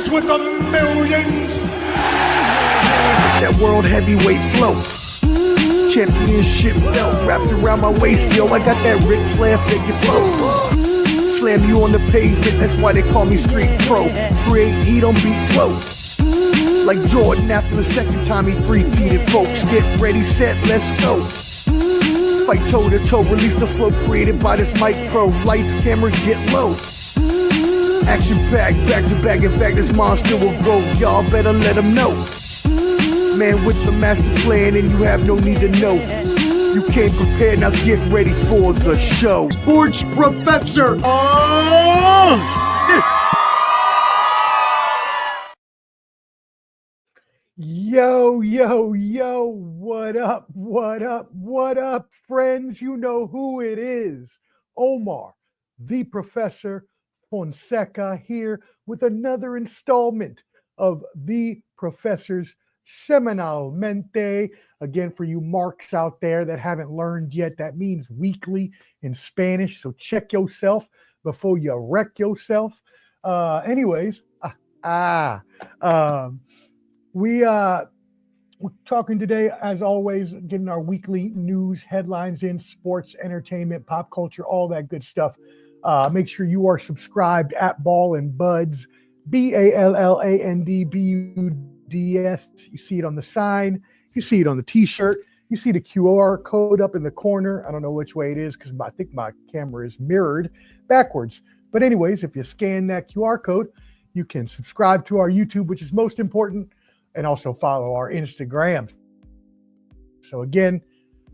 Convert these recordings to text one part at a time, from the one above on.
fighters with the millions. It's that world heavyweight flow. Championship belt wrapped around my waist, yo. I got that Ric Flair figure flow. Slam you on the pavement, that's why they call me Street Pro. Create heat on beat flow. Like Jordan after the second time he three-peated, folks. Get ready, set, let's go. Fight toe to toe, release the flow created by this mic pro. Lights, camera, get low. Action packed, back to back. In fact, this monster will grow. Y'all better let him know. Man with the master plan, and you have no need to know. You came prepared, now get ready for the show. Sports Professor. Yo, yo, yo, what up, what up, what up, friends? You know who it is. Omar, the Professor Fonseca, here with another installment of the Professor's Semanalmente. Again, for you marks out there that haven't learned yet, that means weekly in Spanish. So check yourself before you wreck yourself. We're talking today, as always, getting our weekly news headlines in, sports, entertainment, pop culture, all that good stuff. Make sure you are subscribed at Ball and Buds, BALLANDBUDS. You see it on the sign. You see it on the T-shirt. You see the QR code up in the corner. I don't know which way it is because I think my camera is mirrored backwards. But anyways, if you scan that QR code, you can subscribe to our YouTube, which is most important, and also follow our Instagram. So again,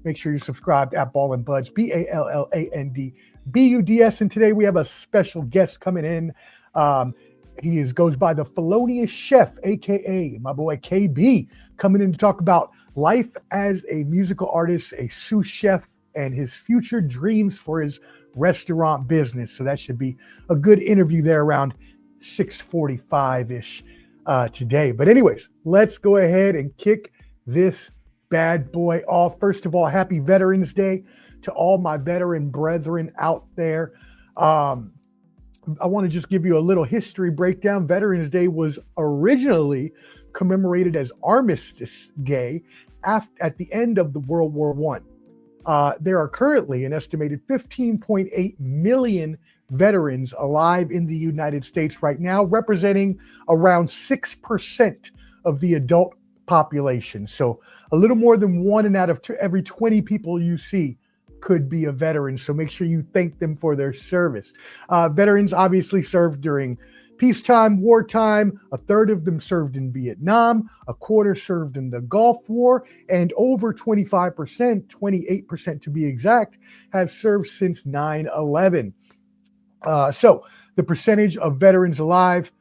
make sure you're subscribed at Ball and Buds, BALLANDBUDS. And today we have a special guest coming in. He goes by the Felonious Chef, aka my boy KB, coming in to talk about life as a musical artist, a sous chef, and his future dreams for his restaurant business. So that should be a good interview there around 6:45-ish today. But anyways, let's go ahead and kick this bad boy off. First of all, happy Veterans Day to all my veteran brethren out there. I want to just give you a little history breakdown. Veterans Day was originally commemorated as Armistice Day at the end of the World War I. There are currently an estimated 15.8 million veterans alive in the United States right now, representing around 6% of the adult population. So a little more than one out of every 20 people you see could be a veteran. So make sure you thank them for their service. Veterans obviously served during peacetime, wartime. A third of them served in Vietnam. A quarter served in the Gulf War. And over 25%, 28% to be exact, have served since 9/11. So the percentage of veterans alive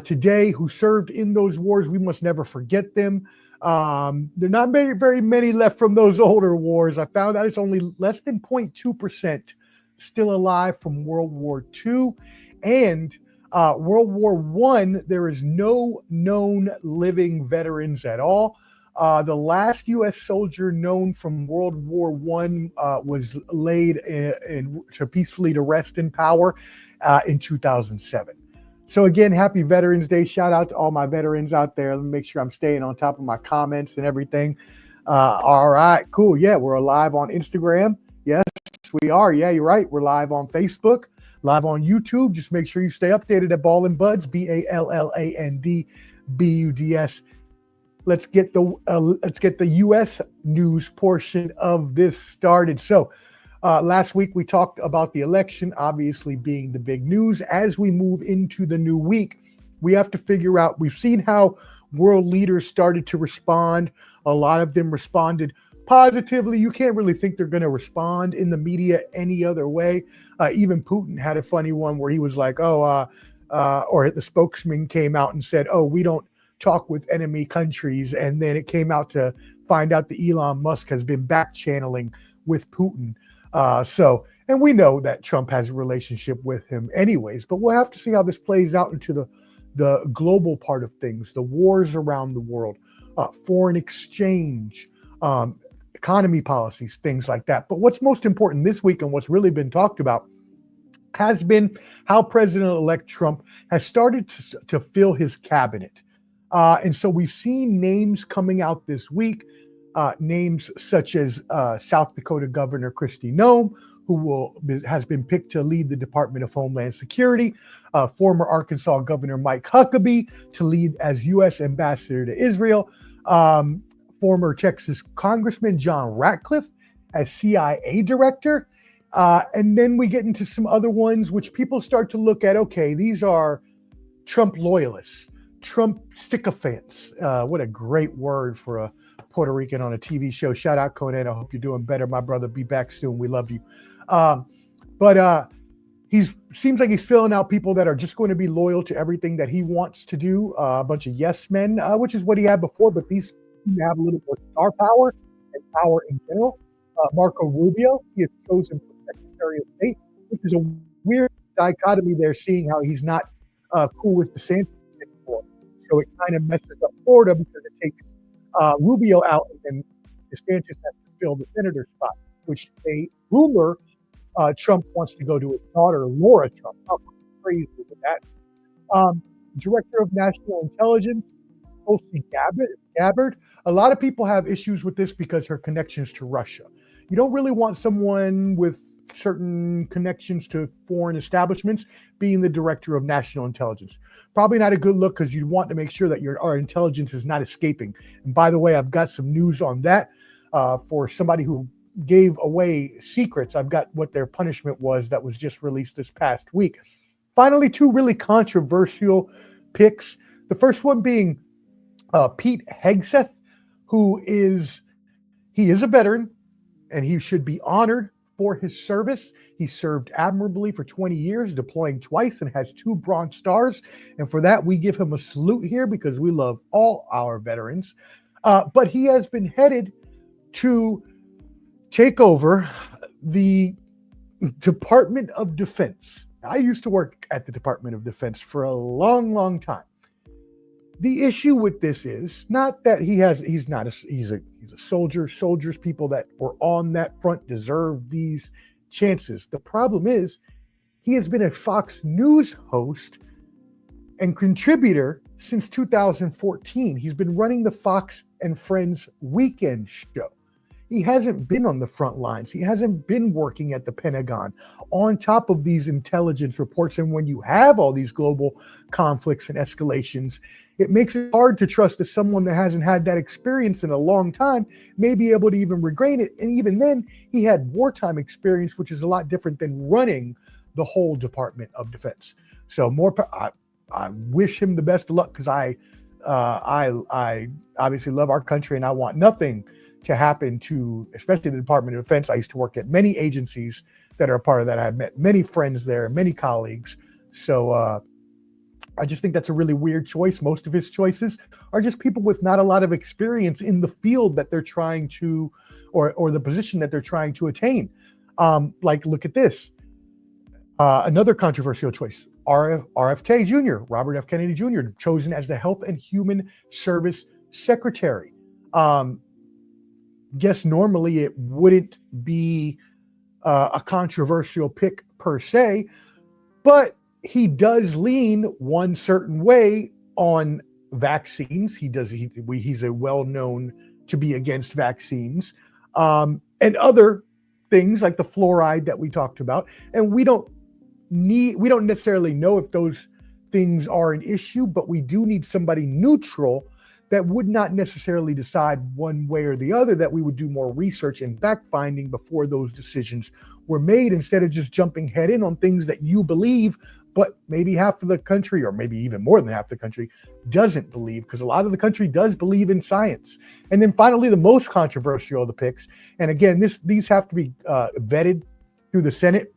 today who served in those wars, we must never forget them. There are not very many left from those older wars. I found out it's only less than 0.2% still alive from World War II. And World War I, there is no known living veterans at all. The last U.S. soldier known from World War I was laid peacefully to rest in power in 2007. So again, happy Veterans Day. Shout out to all my veterans out there. Let me make sure I'm staying on top of my comments and everything. All right, cool. Yeah, we're live on Instagram. Yes, we are. Yeah, you're right. We're live on Facebook, live on YouTube. Just make sure you stay updated at Ball and Buds, BALLANDBUDS. Let's get the U.S. news portion of this started. So last week we talked about the election, obviously being the big news. As we move into the new week, we have to figure out, we've seen how world leaders started to respond. A lot of them responded positively. You can't really think they're going to respond in the media any other way. Even Putin had a funny one where he was like, or the spokesman came out and said, we don't talk with enemy countries. And then it came out to find out that Elon Musk has been back channeling with Putin. And we know that Trump has a relationship with him anyways, but we'll have to see how this plays out into the global part of things, the wars around the world, foreign exchange, economy policies, things like that. But what's most important this week and what's really been talked about has been how President-elect Trump has started to fill his cabinet. And so we've seen names coming out this week, names such as South Dakota Governor Kristi Noem, who has been picked to lead the Department of Homeland Security, former Arkansas Governor Mike Huckabee to lead as U.S. Ambassador to Israel, former Texas Congressman John Ratcliffe as CIA Director. And then we get into some other ones, which people start to look at, okay, these are Trump loyalists, Trump sycophants. What a great word for a Puerto Rican on a TV show. Shout out Conan. I hope you're doing better, my brother. Be back soon. We love you. But seems like he's filling out people that are just going to be loyal to everything that he wants to do. A bunch of yes men, which is what he had before, but these have a little more star power and power in general. Marco Rubio, he is chosen for Secretary of State, which is a weird dichotomy there, seeing how he's not cool with DeSantis anymore. So it kind of messes up Florida because it takes Rubio out, and then DeSantis has to fill the senator spot, which a rumor Trump wants to go to his daughter, Laura Trump. How crazy is that? Director of National Intelligence, Tulsi Gabbard. A lot of people have issues with this because her connections to Russia. You don't really want someone with certain connections to foreign establishments being the director of national intelligence. Probably not a good look, because you want to make sure that our intelligence is not escaping. And by the way, I've got some news on that for somebody who gave away secrets. I've got what their punishment was that was just released this past week. Finally, two really controversial picks. The first one being Pete Hegseth, who is a veteran, and he should be honored for his service. He served admirably for 20 years, deploying twice, and has 2 Bronze Stars. And for that, we give him a salute here because we love all our veterans. But he has been headed to take over the Department of Defense. I used to work at the Department of Defense for a long, long time. The issue with this is not that he's a soldier. Soldiers, people that were on that front, deserve these chances. The problem is he has been a Fox News host and contributor since 2014. He's been running the Fox and Friends weekend show. He hasn't been on the front lines. He hasn't been working at the Pentagon on top of these intelligence reports. And when you have all these global conflicts and escalations, it makes it hard to trust that someone that hasn't had that experience in a long time may be able to even regain it. And even then, he had wartime experience, which is a lot different than running the whole Department of Defense. So I wish him the best of luck, because I obviously love our country, and I want nothing to happen to, especially the Department of Defense. I used to work at many agencies that are a part of that. I've met many friends there, many colleagues. So I just think that's a really weird choice. Most of his choices are just people with not a lot of experience in the field that they're trying to, or the position that they're trying to attain. Like, look at this. Another controversial choice. RFK Jr., Robert F. Kennedy Jr., chosen as the Health and Human Service Secretary. Guess normally it wouldn't be a controversial pick per se, but he does lean one certain way on vaccines. He's a well-known to be against vaccines, and other things like the fluoride that we talked about. And we don't necessarily know if those things are an issue, but we do need somebody neutral that would not necessarily decide one way or the other, that we would do more research and fact-finding before those decisions were made, instead of just jumping head in on things that you believe, but maybe half of the country, or maybe even more than half the country, doesn't believe, because a lot of the country does believe in science. And then finally, the most controversial of the picks, and again, these have to be vetted through the Senate.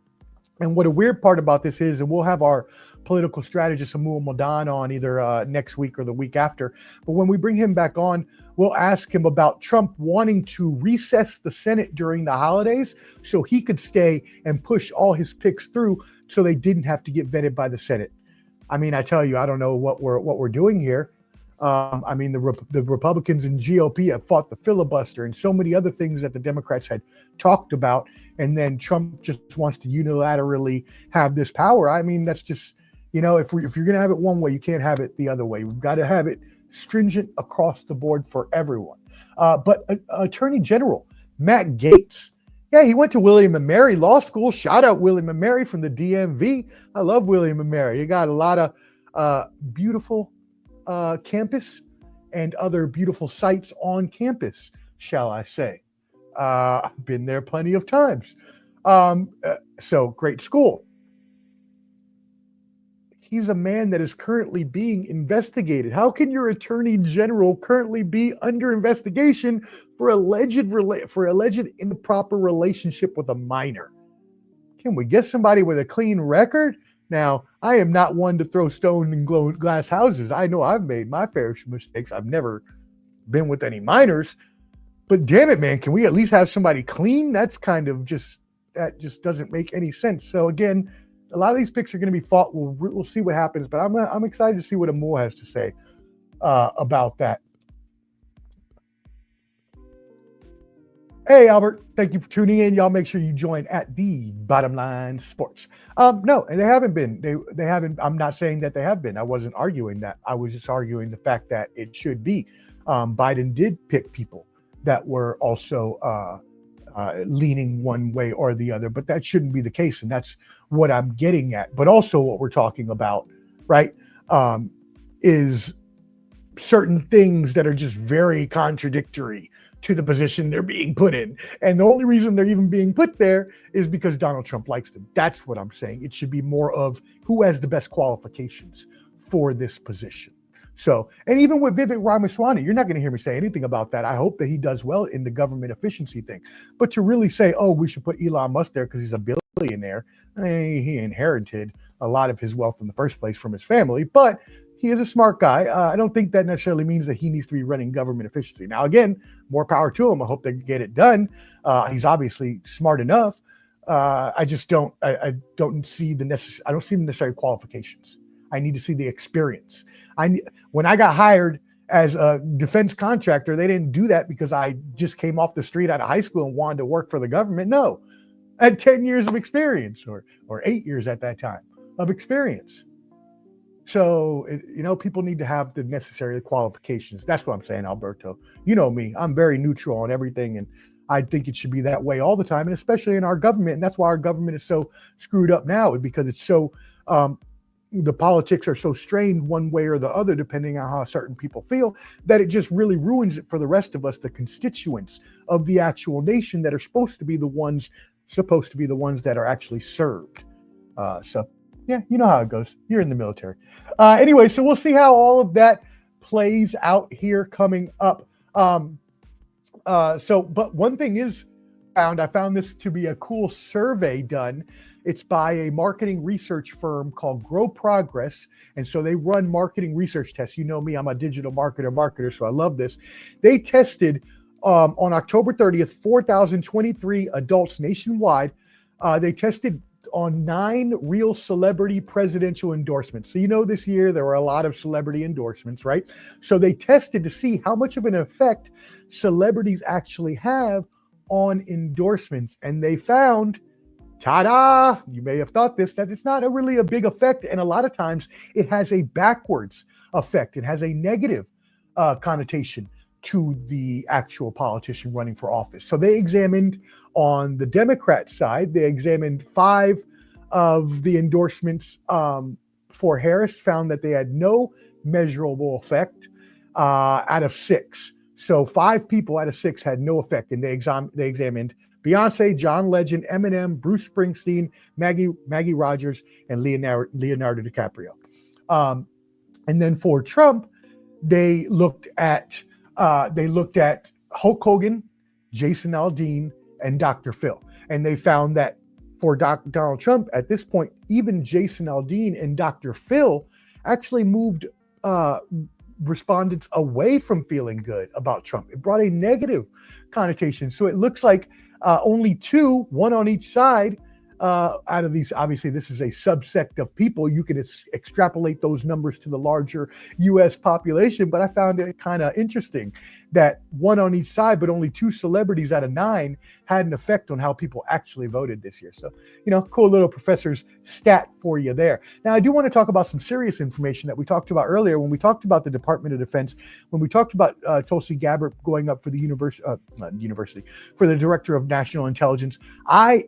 And what a weird part about this is, and we'll have our political strategist Amul Madan on either next week or the week after, but when we bring him back on, we'll ask him about Trump wanting to recess the Senate during the holidays so he could stay and push all his picks through, so they didn't have to get vetted by the Senate. I mean, I tell you, I don't know what we're doing here. I mean, the Republicans and GOP have fought the filibuster and so many other things that the Democrats had talked about. And then Trump just wants to unilaterally have this power. I mean, that's just, if you're going to have it one way, you can't have it the other way. We've got to have it stringent across the board for everyone. But Attorney General Matt Gaetz, yeah, he went to William and Mary Law School. Shout out William and Mary from the DMV. I love William and Mary. You got a lot of beautiful campus and other beautiful sites on campus, shall I say. I've been there plenty of times. So great school. He's a man that is currently being investigated. How can your attorney general currently be under investigation for alleged improper relationship with a minor? Can we get somebody with a clean record? Now, I am not one to throw stone in glass houses. I know I've made my fair share of mistakes. I've never been with any minors, but damn it, man, can we at least have somebody clean? That just doesn't make any sense. So again, a lot of these picks are going to be fought. We'll see what happens, but I'm excited to see what Omar has to say about that. Hey, Albert, thank you for tuning in. Y'all make sure you join at the Bottom Line Sports. No, and they haven't been. They haven't. I'm not saying that they have been. I wasn't arguing that. I was just arguing the fact that it should be. Biden did pick people that were also leaning one way or the other, but that shouldn't be the case, and that's what I'm getting at. But also what we're talking about, right, is certain things that are just very contradictory to the position they're being put in. And the only reason they're even being put there is because Donald Trump likes them. That's what I'm saying. It should be more of who has the best qualifications for this position. So, and even with Vivek Ramaswamy, you're not going to hear me say anything about that. I hope that he does well in the government efficiency thing. But to really say, oh, we should put Elon Musk there because he's a billionaire, he inherited a lot of his wealth in the first place from his family, but he is a smart guy. I don't think that necessarily means that he needs to be running government efficiency. Now, again, more power to him. I hope they get it done. He's obviously smart enough. I just don't. I don't see the necessary qualifications. I need to see the experience. When I got hired as a defense contractor, they didn't do that because I just came off the street out of high school and wanted to work for the government. No, I had 10 years of experience or 8 years at that time of experience. So, people need to have the necessary qualifications. That's what I'm saying, Alberto. You know me, I'm very neutral on everything. And I think it should be that way all the time. And especially in our government. And that's why our government is so screwed up now, because it's so, the politics are so strained one way or the other, depending on how certain people feel, that it just really ruins it for the rest of us, the constituents of the actual nation that are supposed to be the ones that are actually served. So yeah, you know how it goes. You're in the military. Anyway, so we'll see how all of that plays out here coming up. But one thing is I found this to be a cool survey done. It's by a marketing research firm called Grow Progress. And so they run marketing research tests. You know me, I'm a digital marketer, so I love this. They tested on October 30th, 4,023 adults nationwide. They tested on 9 real celebrity presidential endorsements. So, this year there were a lot of celebrity endorsements, right? So they tested to see how much of an effect celebrities actually have on endorsements. And they found, ta-da, you may have thought this, that it's not really a big effect. And a lot of times it has a backwards effect. It has a negative connotation to the actual politician running for office. So they examined on the Democrat side, they examined 5 of the endorsements for Harris, found that they had no measurable effect out of 6. So 5 people out of 6 had no effect, and they examined Beyonce, John Legend, Eminem, Bruce Springsteen, Maggie Rogers, and Leonardo DiCaprio. And then for Trump, they looked at Hulk Hogan, Jason Aldean, and Dr. Phil. And they found that for Donald Trump, at this point, even Jason Aldean and Dr. Phil actually moved respondents away from feeling good about Trump. It brought a negative connotation. So it looks like only 2, one on each side, out of these. Obviously, this is a subsect of people. You can extrapolate those numbers to the larger U.S. population, but I found it kind of interesting that one on each side, but only 2 celebrities out of 9 had an effect on how people actually voted this year. So, cool little professor's stat for you there. Now, I do want to talk about some serious information that we talked about earlier when we talked about the Department of Defense, when we talked about Tulsi Gabbard going up for the university, for the Director of National Intelligence. I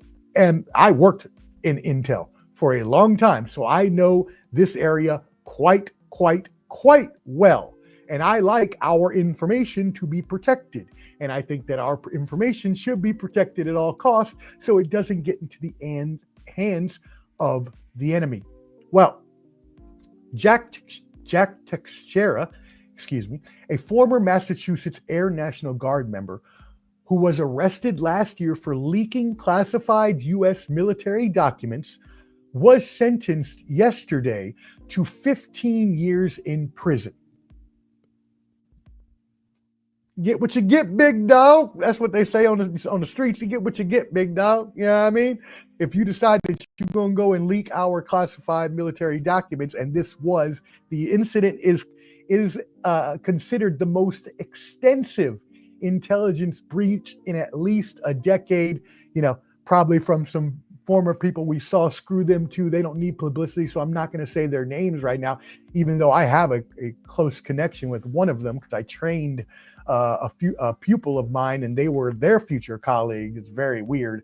worked in Intel for a long time, so I know this area quite well. And I like our information to be protected. And I think that our information should be protected at all costs so it doesn't get into the hands of the enemy. Well, Jack Teixeira, a former Massachusetts Air National Guard member who was arrested last year for leaking classified U.S. military documents, was sentenced yesterday to 15 years in prison. Get what you get, big dog. That's what they say on the streets. You get what you get, big dog. You know what I mean? If you decide that you're going to go and leak our classified military documents, and this was, the incident is considered the most extensive intelligence breach in at least a decade, probably from some former people we saw. Screw them too. They don't need publicity, so I'm not going to say their names right now, even though I have a close connection with one of them because I trained a pupil of mine and they were their future colleague. It's very weird,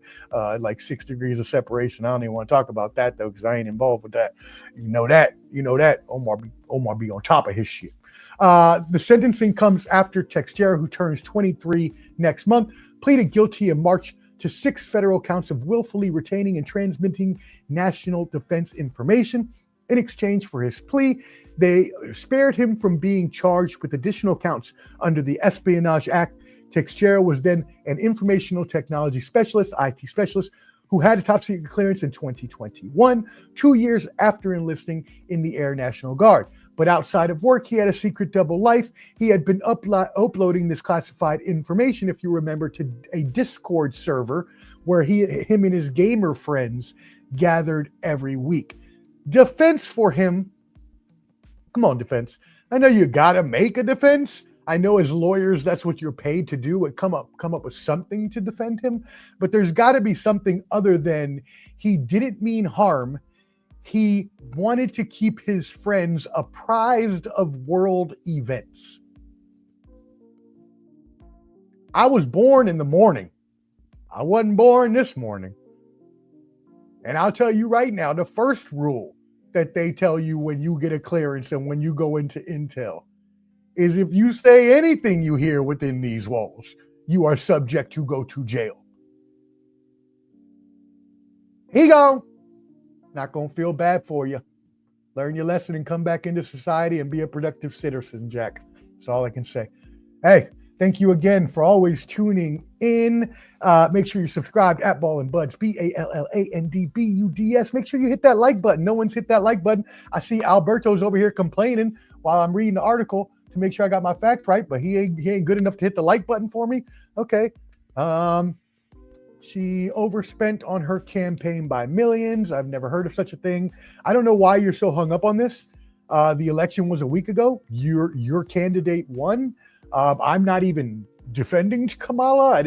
like 6 degrees of separation. I don't even want to talk about that though because I ain't involved with that. You know that. Omar be on top of his shit. The sentencing comes after Teixeira, who turns 23 next month, pleaded guilty in March to 6 federal counts of willfully retaining and transmitting national defense information. In exchange for his plea, they spared him from being charged with additional counts under the Espionage Act. Teixeira was then an informational technology specialist, IT specialist, who had a top secret clearance in 2021, 2 years after enlisting in the Air National Guard. But outside of work, he had a secret double life. He had been uploading this classified information, if you remember, to a Discord server where him and his gamer friends gathered every week. Defense for him. Come on, defense. I know you got to make a defense. I know as lawyers, that's what you're paid to do, come up with something to defend him. But there's got to be something other than he didn't mean harm. He wanted to keep his friends apprised of world events. I was born in the morning. I wasn't born this morning. And I'll tell you right now, the first rule that they tell you when you get a clearance and when you go into Intel is if you say anything you hear within these walls, you are subject to go to jail. He gone. Not going to feel bad for you. Learn your lesson and come back into society and be a productive citizen, Jack. That's all I can say. Hey, thank you again for always tuning in. Make sure you're subscribed at Ball and Buds, BALLANDBUDS. Make sure you hit that like button. No one's hit that like button. I see Alberto's over here complaining while I'm reading the article to make sure I got my facts right, but he ain't good enough to hit the like button for me. Okay. She overspent on her campaign by millions. I've never heard of such a thing. I don't know why you're so hung up on this. The election was a week ago. Your candidate won. I'm not even defending Kamala.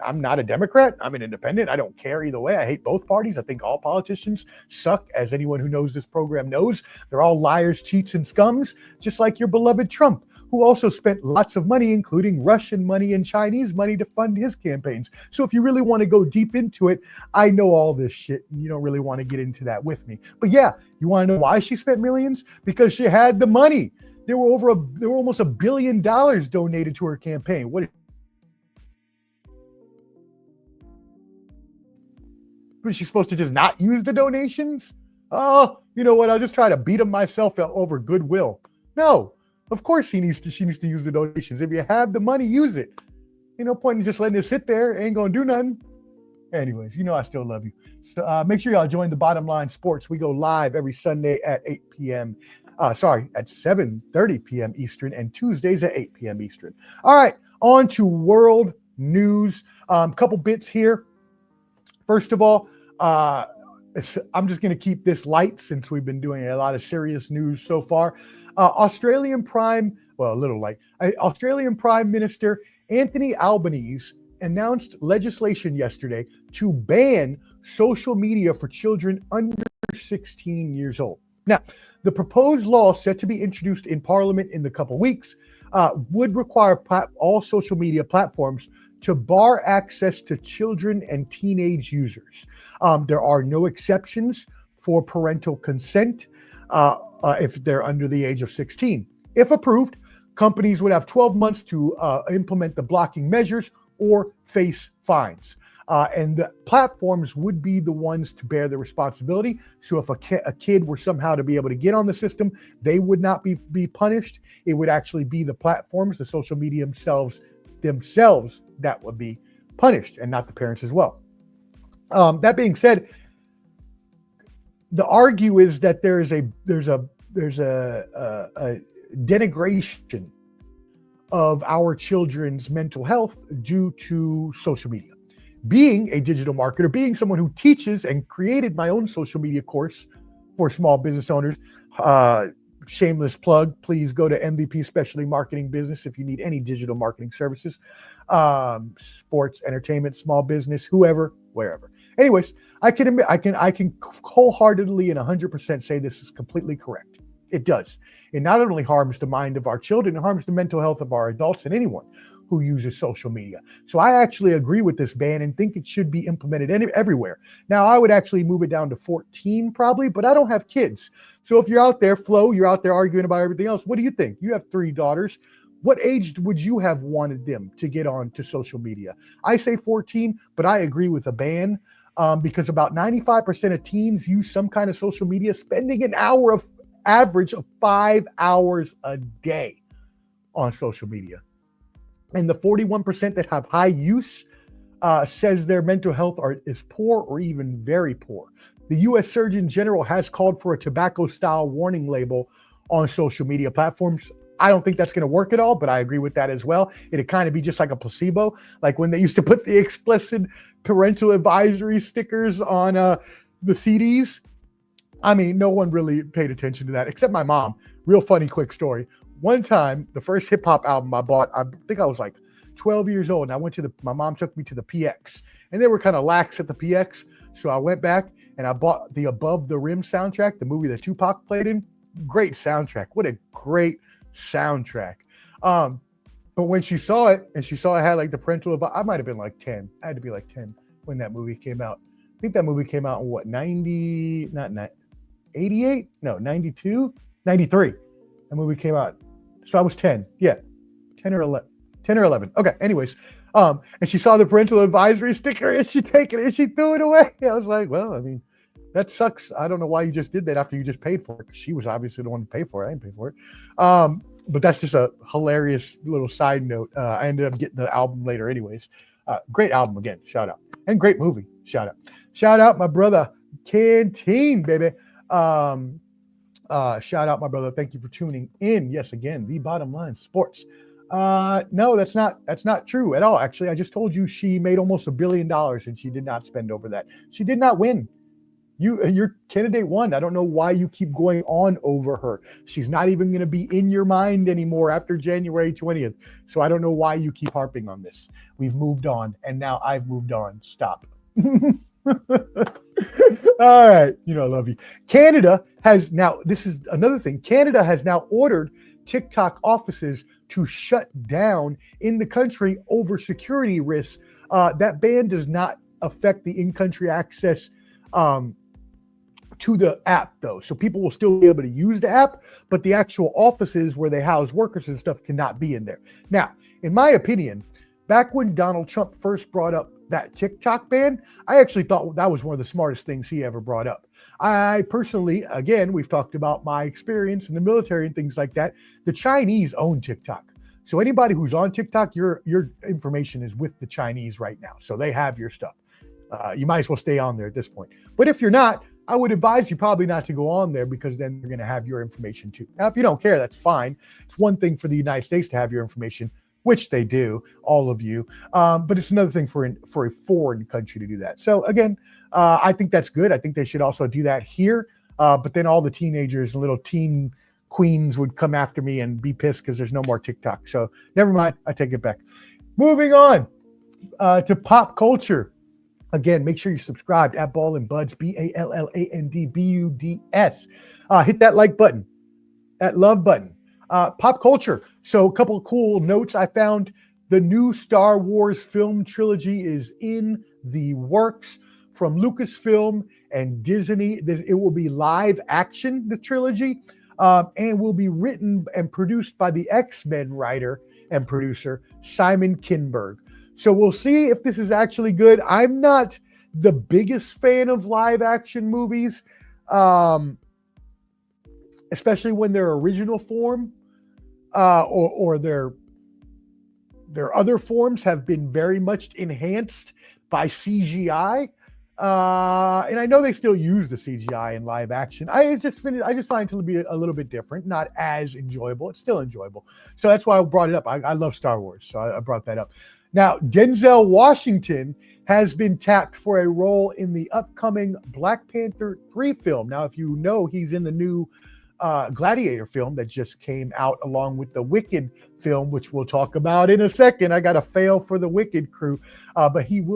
I'm not a Democrat. I'm an independent. I don't care either way. I hate both parties. I think all politicians suck. As anyone who knows this program knows, they're all liars, cheats, and scums, just like your beloved Trump, who also spent lots of money, including Russian money and Chinese money, to fund his campaigns. So if you really want to go deep into it, I know all this shit, and you don't really want to get into that with me. But yeah, you want to know why she spent millions? Because she had the money. There were almost $1 billion donated to her campaign. Was she supposed to just not use the donations? Oh, you know what? I'll just try to beat him myself over goodwill. No, of course she needs to use the donations. If you have the money, use it. Ain't no point in just letting it sit there. Ain't gonna do nothing. Anyways, I still love you. So make sure y'all join the Bottom Line Sports. We go live every Sunday at 8 p.m. At 7:30 p.m. Eastern, and Tuesdays at 8 p.m. Eastern. All right, on to world news. Couple bits here. First of all, I'm just going to keep this light since we've been doing a lot of serious news so far. Australian Prime Minister Anthony Albanese announced legislation yesterday to ban social media for children under 16 years old. Now, the proposed law set to be introduced in Parliament in the couple weeks would require all social media platforms to bar access to children and teenage users. There are no exceptions for parental consent if they're under the age of 16. If approved, companies would have 12 months to implement the blocking measures or face fines. And the platforms would be the ones to bear the responsibility. So if a kid were somehow to be able to get on the system, they would not be punished. It would actually be the platforms, the social media themselves that would be punished, and not the parents as well. That being said, the argue is that there's a denigration of our children's mental health due to social media. Being a digital marketer, being someone who teaches and created my own social media course for small business owners, shameless plug, please go to MVP Specialty Marketing Business if you need any digital marketing services, sports, entertainment, small business, whoever, wherever. Anyways, I can admit, I can wholeheartedly and 100% say this is completely correct. It does. It not only harms the mind of our children, it harms the mental health of our adults and anyone who uses social media. So I actually agree with this ban and think it should be implemented everywhere. Now, I would actually move it down to 14 probably, but I don't have kids. So if you're out there, Flo, you're out there arguing about everything else, what do you think? You have 3 daughters. What age would you have wanted them to get on to social media? I say 14, but I agree with a ban because about 95% of teens use some kind of social media, spending an average of 5 hours a day on social media. And the 41% that have high use says their mental health is poor or even very poor. The U.S. Surgeon General has called for a tobacco-style warning label on social media platforms. I don't think that's going to work at all, but I agree with that as well. It'd kind of be just like a placebo, like when they used to put the explicit parental advisory stickers on the CDs. I mean, no one really paid attention to that except my mom. Real funny, quick story. One time, the first hip hop album I bought, I think I was like 12 years old, and I went to my mom took me to the PX, and they were kind of lax at the PX. So I went back and I bought the Above the Rim soundtrack, the movie that Tupac played in. Great soundtrack. What a great soundtrack. But when she saw it and she saw I had like the parental advice, I might have been like 10. I had to be like 10 when that movie came out. I think that movie came out in what, 88? No, 92? 93. That movie came out. So I was 10. Yeah. 10 or 11. Okay. Anyways. And she saw the parental advisory sticker and she took it and she threw it away. I was like, well, I mean, that sucks. I don't know why you just did that after you just paid for it. She was obviously the one to pay for it. I didn't pay for it. But that's just a hilarious little side note. I ended up getting the album later anyways. Great album again. Shout out. And great movie. Shout out. Shout out my brother Canteen, baby. Shout out my brother. Thank you for tuning in. Yes, again, the Bottom Line Sports. No, that's not true at all. Actually, I just told you she made almost $1 billion and she did not spend over that. She did not win. Your candidate won. I don't know why you keep going on over her. She's not even going to be in your mind anymore after January 20th. So I don't know why you keep harping on this. We've moved on and now I've moved on. Stop. All right. I love you. Canada has now, this is another thing. Canada has now ordered TikTok offices to shut down in the country over security risks. That ban does not affect the in-country access to the app though. So people will still be able to use the app, but the actual offices where they house workers and stuff cannot be in there. Now, in my opinion, back when Donald Trump first brought up that TikTok ban, I actually thought that was one of the smartest things he ever brought up. I personally, again, we've talked about my experience in the military and things like that. The Chinese own TikTok. So anybody who's on TikTok, your information is with the Chinese right now. So they have your stuff. You might as well stay on there at this point. But if you're not, I would advise you probably not to go on there because then they're going to have your information too. Now, if you don't care, that's fine. It's one thing for the United States to have your information. which they do, all of you. But it's another thing for a foreign country to do that. So again, I think that's good. I think they should also do that here. But then all the teenagers and little teen queens would come after me and be pissed because there's no more TikTok. So never mind. I take it back. Moving on to pop culture. Again, make sure you're subscribed at Ball and Buds, BALLANDBUDS. Hit that like button, that love button. Pop culture. So a couple of cool notes I found. The new Star Wars film trilogy is in the works from Lucasfilm and Disney. It will be live action, the trilogy, and will be written and produced by the X-Men writer and producer, Simon Kinberg. So we'll see if this is actually good. I'm not the biggest fan of live action movies, especially when their original form or their other forms have been very much enhanced by CGI. And I know they still use the CGI in live action. I just find it to be a little bit different, not as enjoyable. It's still enjoyable. So that's why I brought it up. I love Star Wars, so I brought that up. Now, Denzel Washington has been tapped for a role in the upcoming Black Panther 3 film. Now, if you know, he's in the new Gladiator film that just came out along with the Wicked film, which we'll talk about in a second. I got a fail for the Wicked crew, but he has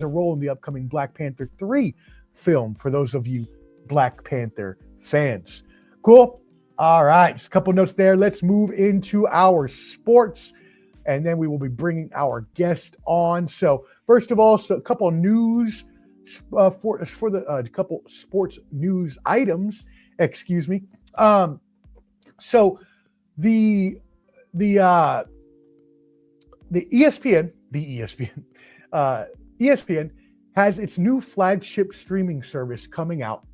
a role in the upcoming Black Panther 3 film for those of you Black Panther fans. Cool. All right. Just a couple notes there. Let's move into our sports, and then we will be bringing our guest on. So first of all, a couple of news for the couple sports news items. Excuse me. So the ESPN has its new flagship streaming service coming out,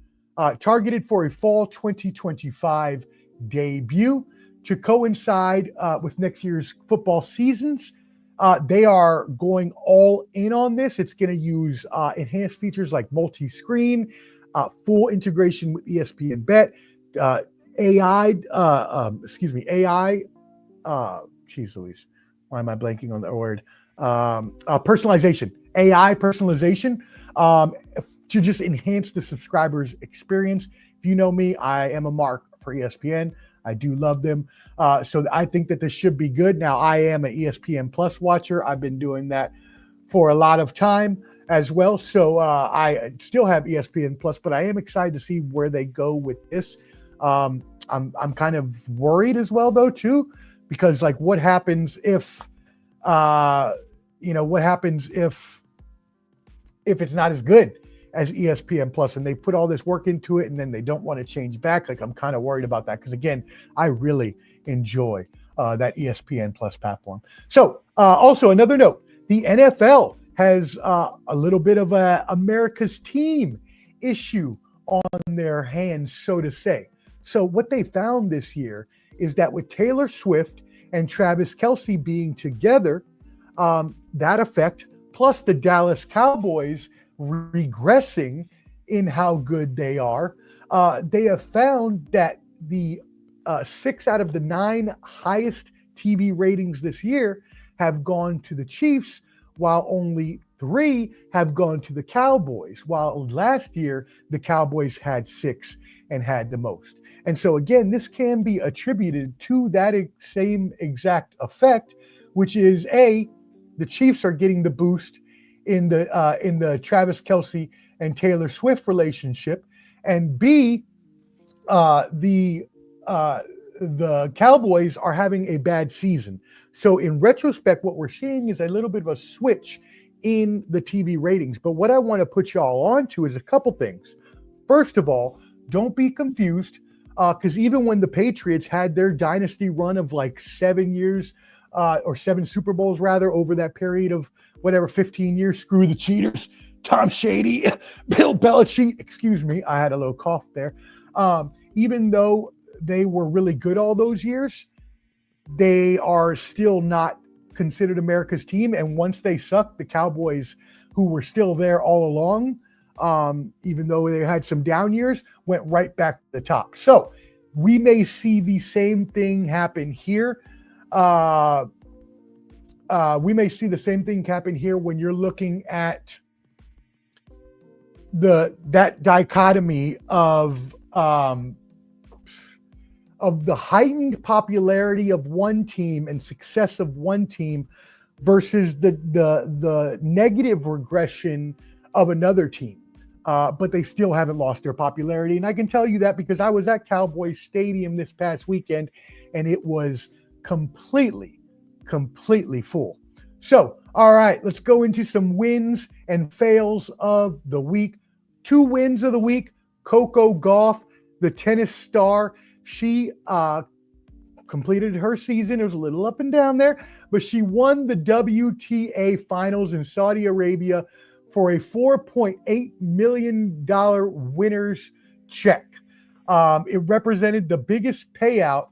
targeted for a fall 2025 debut to coincide with next year's football seasons. They are going all in on this. It's going to use enhanced features like multi-screen, full integration with ESPN Bet, AI. Geez Louise, why am I blanking on that word? Personalization, AI personalization, to just enhance the subscriber's experience. If you know me, I am a mark for ESPN. I do love them. So I think that this should be good. Now, I am an ESPN Plus watcher. I've been doing that for a lot of time as well. So I still have ESPN Plus, but I am excited to see where they go with this. I'm kind of worried as well, though, too, because like what happens if, what happens if it's not as good as ESPN Plus, and they put all this work into it and then they don't want to change back. Like, I'm kind of worried about that because, again, I really enjoy that ESPN Plus platform. So also another note, the NFL has a little bit of a America's team issue on their hands, so to say. So what they found this year is that with Taylor Swift and Travis Kelce being together, that effect, plus the Dallas Cowboys regressing in how good they are, they have found that the 6 out of the 9 highest TV ratings this year have gone to the Chiefs, while only 3 have gone to the Cowboys, while last year the Cowboys had 6 and had the most. And so again, this can be attributed to that same exact effect, which is the Chiefs are getting the boost in the Travis Kelce and Taylor Swift relationship, and B, the Cowboys are having a bad season. So in retrospect, what we're seeing is a little bit of a switch in the TV ratings. But what I want to put y'all on to is a couple things. First of all, don't be confused, because even when the Patriots had their dynasty run of like 7 years, or 7 Super Bowls rather, over that period of whatever, 15 years, screw the cheaters, Tom Shady, Bill Belichick, excuse me, I had a little cough there. Even though they were really good all those years, they are still not considered America's team. And once they sucked, the Cowboys, who were still there all along, even though they had some down years, went right back to the top. So we may see the same thing happen here. We may see the same thing happen here when you're looking at that dichotomy of the heightened popularity of one team and success of one team versus the negative regression of another team. But they still haven't lost their popularity. And I can tell you that because I was at Cowboys Stadium this past weekend and it was completely full. So, all right, let's go into some wins and fails of the week. 2 wins of the week. Coco Gauff, the tennis star, she completed her season. It was a little up and down there, but she won the WTA finals in Saudi Arabia for a $4.8 million winner's check. It represented the biggest payout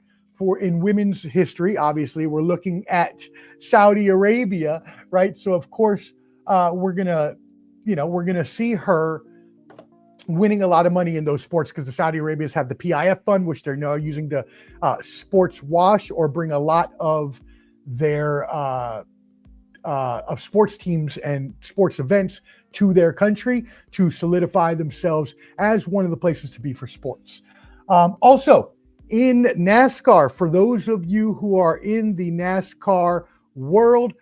in women's history. Obviously, we're looking at Saudi Arabia, right? So of course, we're gonna see her winning a lot of money in those sports because the Saudi Arabians have the PIF fund, which they're now using to sports wash or bring a lot of their of sports teams and sports events to their country to solidify themselves as one of the places to be for sports. Also, in NASCAR, for those of you who are in the NASCAR world,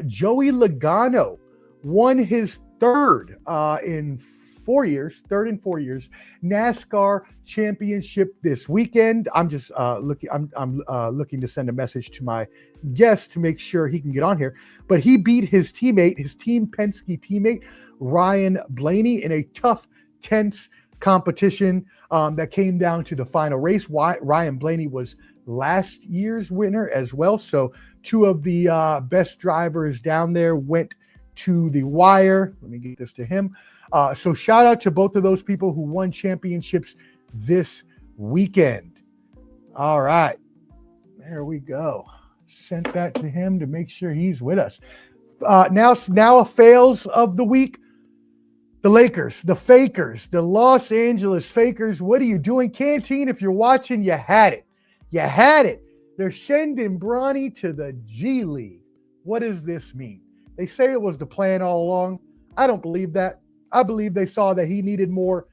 Joey Logano won his third in 4 years, NASCAR championship this weekend. I'm just looking to send a message to my guest to make sure he can get on here. But he beat his Team Penske teammate, Ryan Blaney, in a tough, tense competition that came down to the final race. Ryan Blaney was last year's winner as well. So 2 of the best drivers down there went to the wire. Let me get this to him. So shout out to both of those people who won championships this weekend. All right, there we go. Sent that to him to make sure he's with us. Now a fails of the week. The Lakers, the Fakers, the Los Angeles Fakers. What are you doing? Canteen, if you're watching, you had it. They're sending Bronny to the G League. What does this mean? They say it was the plan all along. I don't believe that. I believe they saw that he needed more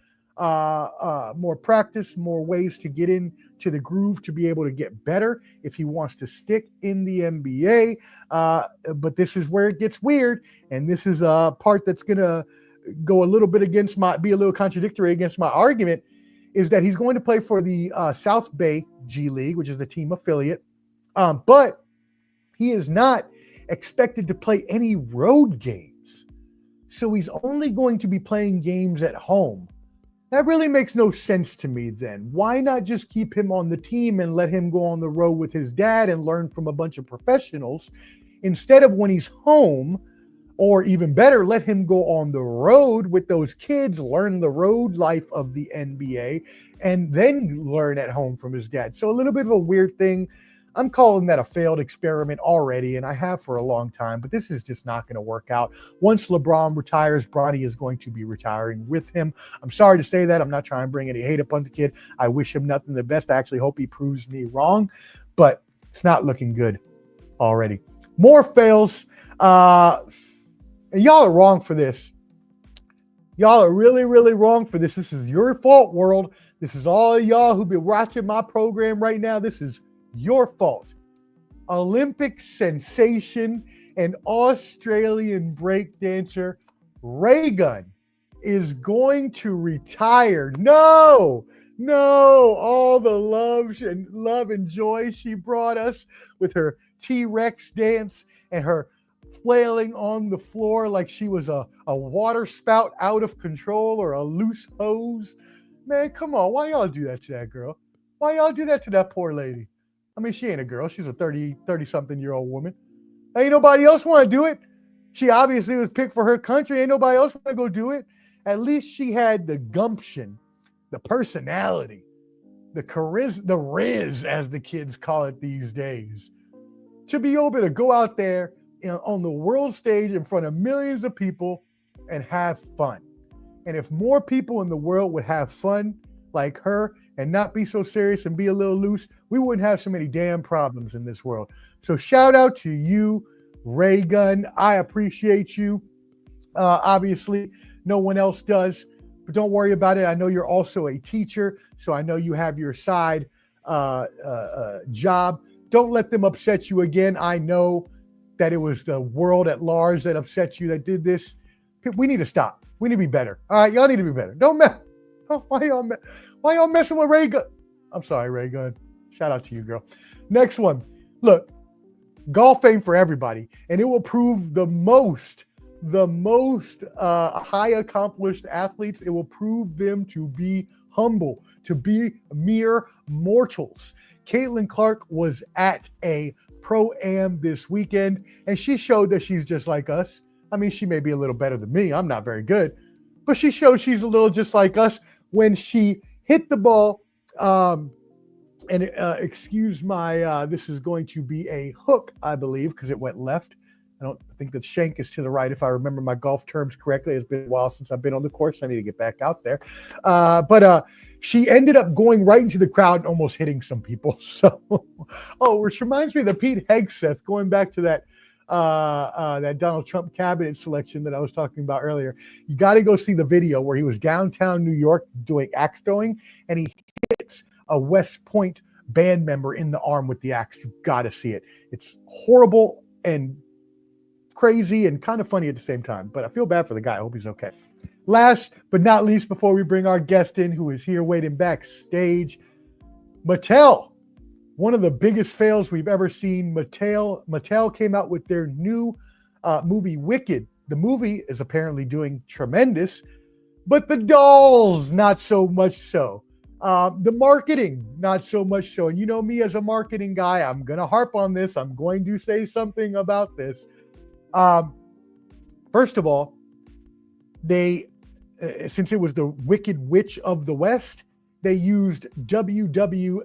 practice, more ways to get into the groove to be able to get better if he wants to stick in the NBA. But this is where it gets weird, and this is a part that's gonna go a little bit be a little contradictory against my argument, is that he's going to play for the South Bay G League, which is the team affiliate, but he is not expected to play any road games. So he's only going to be playing games at home. That really makes no sense to me then. Why not just keep him on the team and let him go on the road with his dad and learn from a bunch of professionals instead of when he's home, or even better, let him go on the road with those kids, learn the road life of the NBA, and then learn at home from his dad. So a little bit of a weird thing. I'm calling that a failed experiment already, and I have for a long time, but this is just not going to work out. Once LeBron retires, Bronny is going to be retiring with him. I'm sorry to say that. I'm not trying to bring any hate upon the kid. I wish him nothing but the best. I actually hope he proves me wrong, but it's not looking good already. More fails. And y'all are wrong for this. Y'all are really, really wrong for this. This is your fault, world. This is all of y'all who've been watching my program right now. This is your fault. Olympic sensation and Australian breakdancer Reagan is going to retire. No, all the love and joy she brought us with her T-Rex dance and her flailing on the floor like she was a water spout out of control or a loose hose. Man, come on. Why y'all do that to that girl? Why y'all do that to that poor lady? I mean, she ain't a girl. She's a 30-something-year-old woman. Ain't nobody else want to do it. She obviously was picked for her country. Ain't nobody else want to go do it. At least she had the gumption, the personality, the charisma, the riz, as the kids call it these days, to be able to go out there on the world stage in front of millions of people and have fun. And if more people in the world would have fun, like her and not be so serious and be a little loose, we wouldn't have so many damn problems in this world. So shout out to you, Ray Gun. I appreciate you. Obviously, no one else does, but don't worry about it. I know you're also a teacher, so I know you have your side job. Don't let them upset you again. I know that it was the world at large that upset you that did this. We need to stop. We need to be better. All right, y'all need to be better. Don't mess. Why y'all messing with Ray Gun? I'm sorry, Ray Gun. Shout out to you, girl. Next one. Look, golf ain't for everybody, and it will prove the most high accomplished athletes. It will prove them to be humble, to be mere mortals. Caitlin Clark was at a Pro-Am this weekend, and she showed that she's just like us. I mean, she may be a little better than me. I'm not very good, but she showed she's a little just like us when she hit the ball. Excuse my, this is going to be a hook, I believe, because it went left. I think the shank is to the right, if I remember my golf terms correctly. It's been a while since I've been on the course. I need to get back out there. But she ended up going right into the crowd and almost hitting some people. So, which reminds me of the Pete Hegseth, going back to that Donald Trump cabinet selection that I was talking about earlier. You got to go see the video where he was downtown New York doing axe throwing, and he hits a West Point band member in the arm with the axe. You got to see it. It's horrible and crazy and kind of funny at the same time, but I feel bad for the guy. I hope he's okay. Last but not least, before we bring our guest in, who is here waiting backstage, Mattel, one of the biggest fails we've ever seen. Mattel came out with their new movie Wicked. The movie is apparently doing tremendous, but the dolls not so much so. The marketing not so much so. And you know me as a marketing guy, I'm gonna harp on this. I'm going to say something about this. First of all, they, since it was the Wicked Witch of the West, they used WWOW.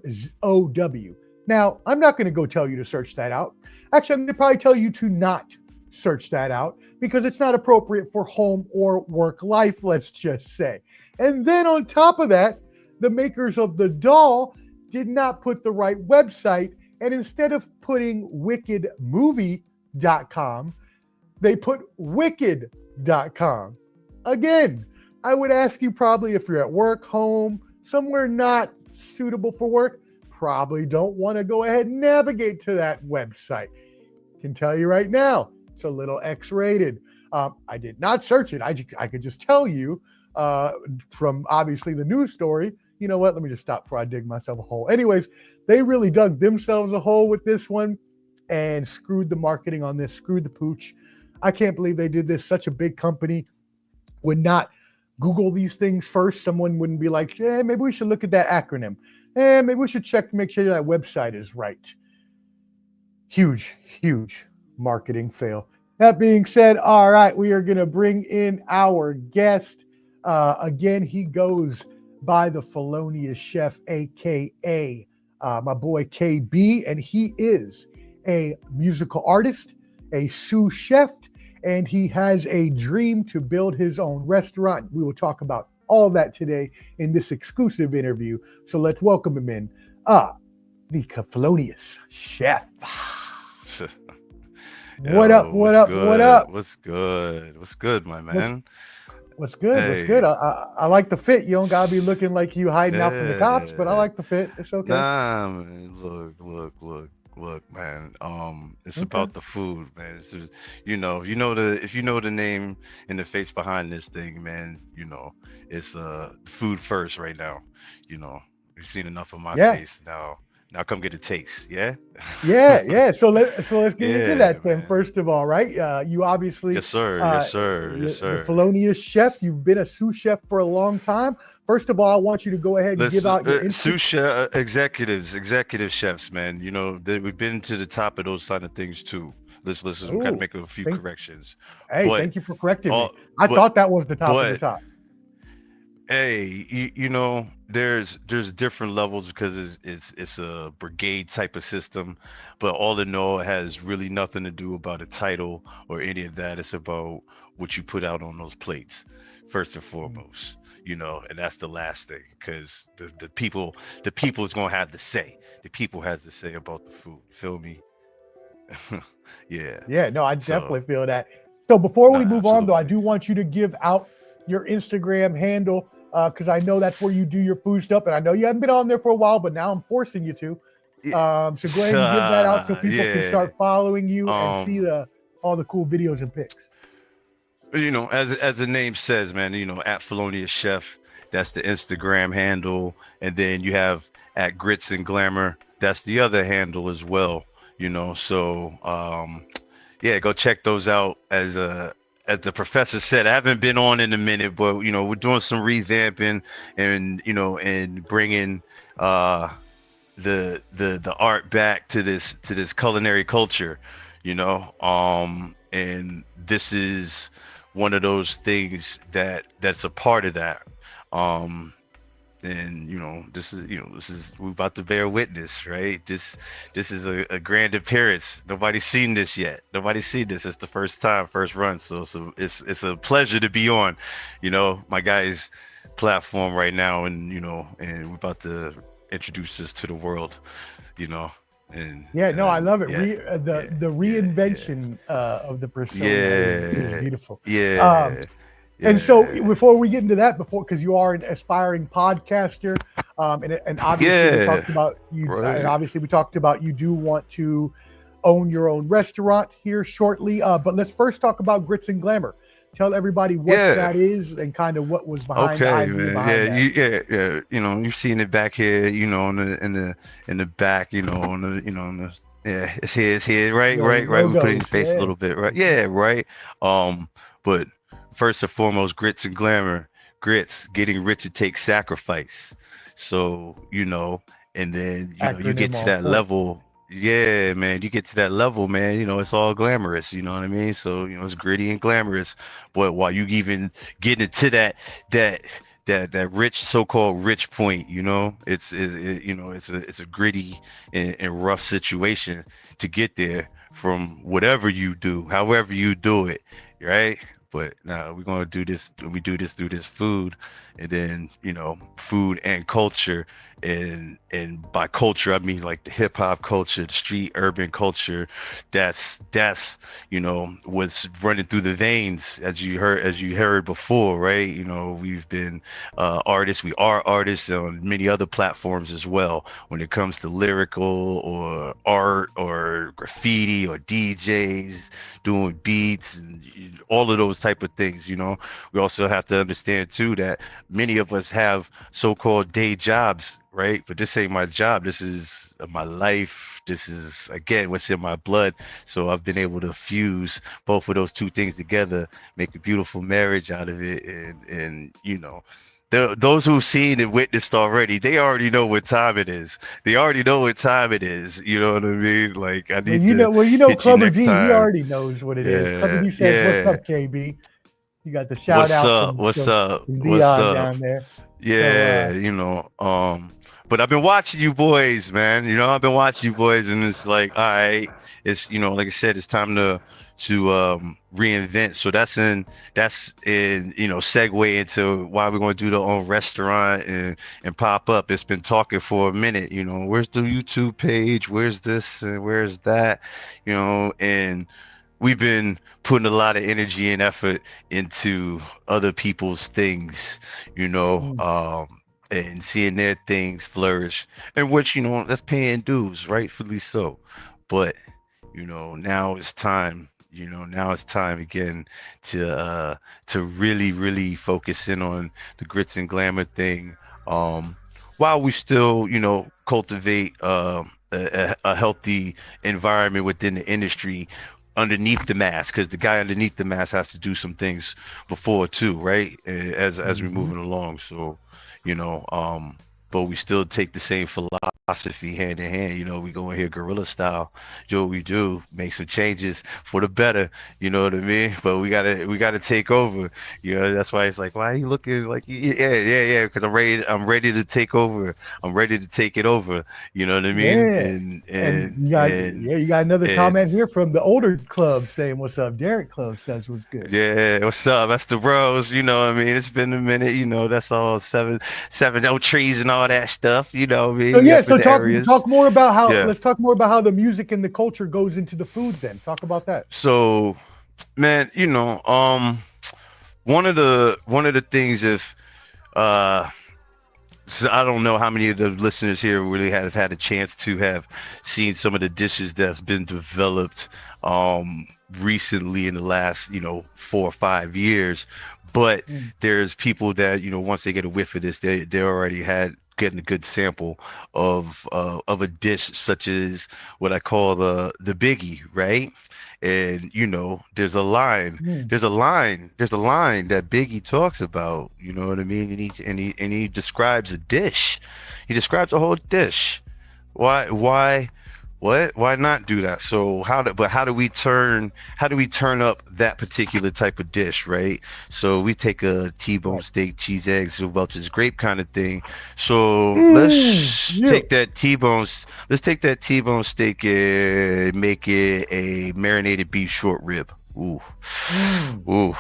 Now, I'm not going to go tell you to search that out. Actually, I'm going to probably tell you to not search that out because it's not appropriate for home or work life, let's just say. And then on top of that, the makers of the doll did not put the right website, and instead of putting wickedmovie.com, they put wicked.com. Again, I would ask you probably if you're at work, home, somewhere not suitable for work, probably don't want to go ahead and navigate to that website. Can tell you right now, it's a little X-rated. I did not search it. I could just tell you from obviously the news story. You know what? Let me just stop before I dig myself a hole. Anyways, they really dug themselves a hole with this one and screwed the marketing on this, screwed the pooch. I can't believe they did this. Such a big company would not Google these things first. Someone wouldn't be like, yeah, maybe we should look at that acronym. Maybe we should check to make sure that website is right. Huge, huge marketing fail. That being said, all right, we are going to bring in our guest. Again, he goes by the Felonious Chef, a.k.a. My boy KB, and he is a musical artist, a sous chef, and he has a dream to build his own restaurant. We will talk about all that today in this exclusive interview. So let's welcome him in, the Felonious Chef. What up? What up? What up? What's good? What's good, my man? What's good? Hey. What's good? I like the fit. You don't gotta be looking like you hiding out from the cops, but I like the fit. It's okay. Nah, man. Look, man. It's Okay. about the food, man. It's just, if you know the name and the face behind this thing, man. It's food first right now. You've seen enough of my Yeah. face now. Now come get a taste, yeah? Yeah. So let's get into that then. man. First of all, right? You obviously Yes, sir. the Felonious Chef. You've been a sous chef for a long time. First of all, I want you to go ahead and give out your sous chef executive chefs, man. We've been to the top of those kind of things too. Listen, we got to make a few corrections. Hey, But- thank you for correcting me. all- I but- thought that was the top of the but- top. Hey, there's different levels because it's a brigade type of system, but all in all, it has really nothing to do about a title or any of that. It's about what you put out on those plates, first and foremost. you know, and that's the last thing, because the people is gonna have to say. The people has to say about the food. Feel me? Yeah. Yeah, no, I So definitely feel that. So before no, we move on, though, I absolutely. do want you to give out your Instagram handle because I know that's where you do your food stuff, and I know you haven't been on there for a while, but now I'm forcing you to. Yeah. So go ahead and give that out so people can Yeah. start following you and see Um, the all the cool videos and pics. you know, as the name says, man, you know, at Felonious Chef, that's the Instagram handle, and then you have at Grits and Glamour, that's the other handle as well. You know, so yeah, go check those out. As the professor said, I haven't been on in a minute, but you know, we're doing some revamping and you know, and bringing uh the art back to this culinary culture, you know. And this is one of those things that's a part of that. Um and you know, this is we're about to bear witness, right? This is a grand appearance. Nobody's seen this yet. Nobody's seen this. It's the first time, first run. So it's a pleasure to be on, you know, my guy's platform right now, and you know, and we're about to introduce this to the world, you know. Yeah, no, I And love it. yeah, yeah, The yeah, reinvention of the persona is yeah, beautiful. Um, yeah, And so, yeah, before we get into that, before because you are an aspiring podcaster, and obviously we yeah, talked about you, and right. obviously we talked about you do want to own your own restaurant here shortly. But let's first talk about Grits and Glamour. Tell everybody what Yeah. that is and kind of what was behind the Okay, idea man. Yeah, behind that. yeah. You know, you've seen it back here. You know, in the back. You know, on the yeah, it's here. Right, The right, right. We put it in your logos, face a yeah. little bit. Right. Yeah. Right. But first and foremost, grits and glamour. Grits, getting rich, it takes sacrifice. So you know, and then you know, you get Acronym to on that point. level. Yeah, man. You get to that level, man. You know, it's all glamorous. You know what I mean? So you know, it's gritty and glamorous. But while you even getting to that that rich so-called rich point, you know, you know, it's a gritty and rough situation to get there from whatever you do, however you do it, right? But now we're gonna do this. We do this through this food, and then you know, food and culture, and by culture I mean like the hip hop culture, the street urban culture. That's you know, what's running through the veins, as you heard before, right? You know, we've been artists. We are artists on many other platforms as well. When it comes to lyrical or art or graffiti or DJs doing beats and all of those type of things, you know, we also have to understand too that many of us have so-called day jobs, right? But this ain't my job. This is my life. This is again what's in my blood. So I've been able to fuse both of those two things together, make a beautiful marriage out of it, and you know, those who've seen and witnessed already, they already know what time it is. They already know what time it is. You know what I mean? Like I need to Well, you know, hit you Clubber next D, he time. already knows what it is. Clubber Yeah, D says, "What's yeah. up, KB?" You got the shout What's out up? What's up? from What's Dion up? down there. So, Yeah, you know, but I've been watching you boys, man. You know, I've been watching you boys, and it's like, all right, it's you know, like I said, it's time to reinvent. So that's in you know, segue into why we're going to do the own restaurant and pop up. It's been talking for a minute, you know, where's the YouTube page? Where's this and where's that? You know, and we've been putting a lot of energy and effort into other people's things, you know, mm, and seeing their things flourish, and which, you know, that's paying dues, rightfully so. But, you know, now it's time, you know, now it's time again to really, really focus in on the grits and glamour thing. Um, while we still, you know, cultivate a healthy environment within the industry underneath the mask, because the guy underneath the mask has to do some things before too, right? As we're mhm. moving along. So, you know, but we still take the same philosophy philosophy hand in hand. You know, we go in here guerrilla style, do what we do, make some changes for the better. You know what I mean? But we gotta take over. You know, that's why it's like, why are you looking like, yeah, because I'm ready to take over. I'm ready to take it over. You know what I mean? Yeah. And you got another And comment here from the older club saying, "What's up?" Derek Club says, "What's good?" yeah, what's up? That's the bros. You know what I mean? It's been a minute. You know, that's all seven oak trees and all that stuff. You know what I So mean? We yeah, up in so the areas. talk more about how Yeah. let's talk more about how the music and the culture goes into the food. Then talk about that. So, man, one of the things if uh so I don't know how many of the listeners here really have had a chance to have seen some of the dishes that's been developed recently in the last, 4 or 5 years. But Mm. there's people that, once they get a whiff of this, they already had getting a good sample of a dish such as what I call the biggie, right? And there's a line Mm. there's a line that Biggie talks about, you know what I mean? And he describes a dish. He describes a whole dish. Why what? Why not do that? So how do we turn up that particular type of dish, right? So we take a T-bone Right. steak, cheese, eggs, Welch's grape kind of thing. So Yeah. let's take that T-bone steak and make it a marinated beef short rib. Ooh. Mm. Ooh.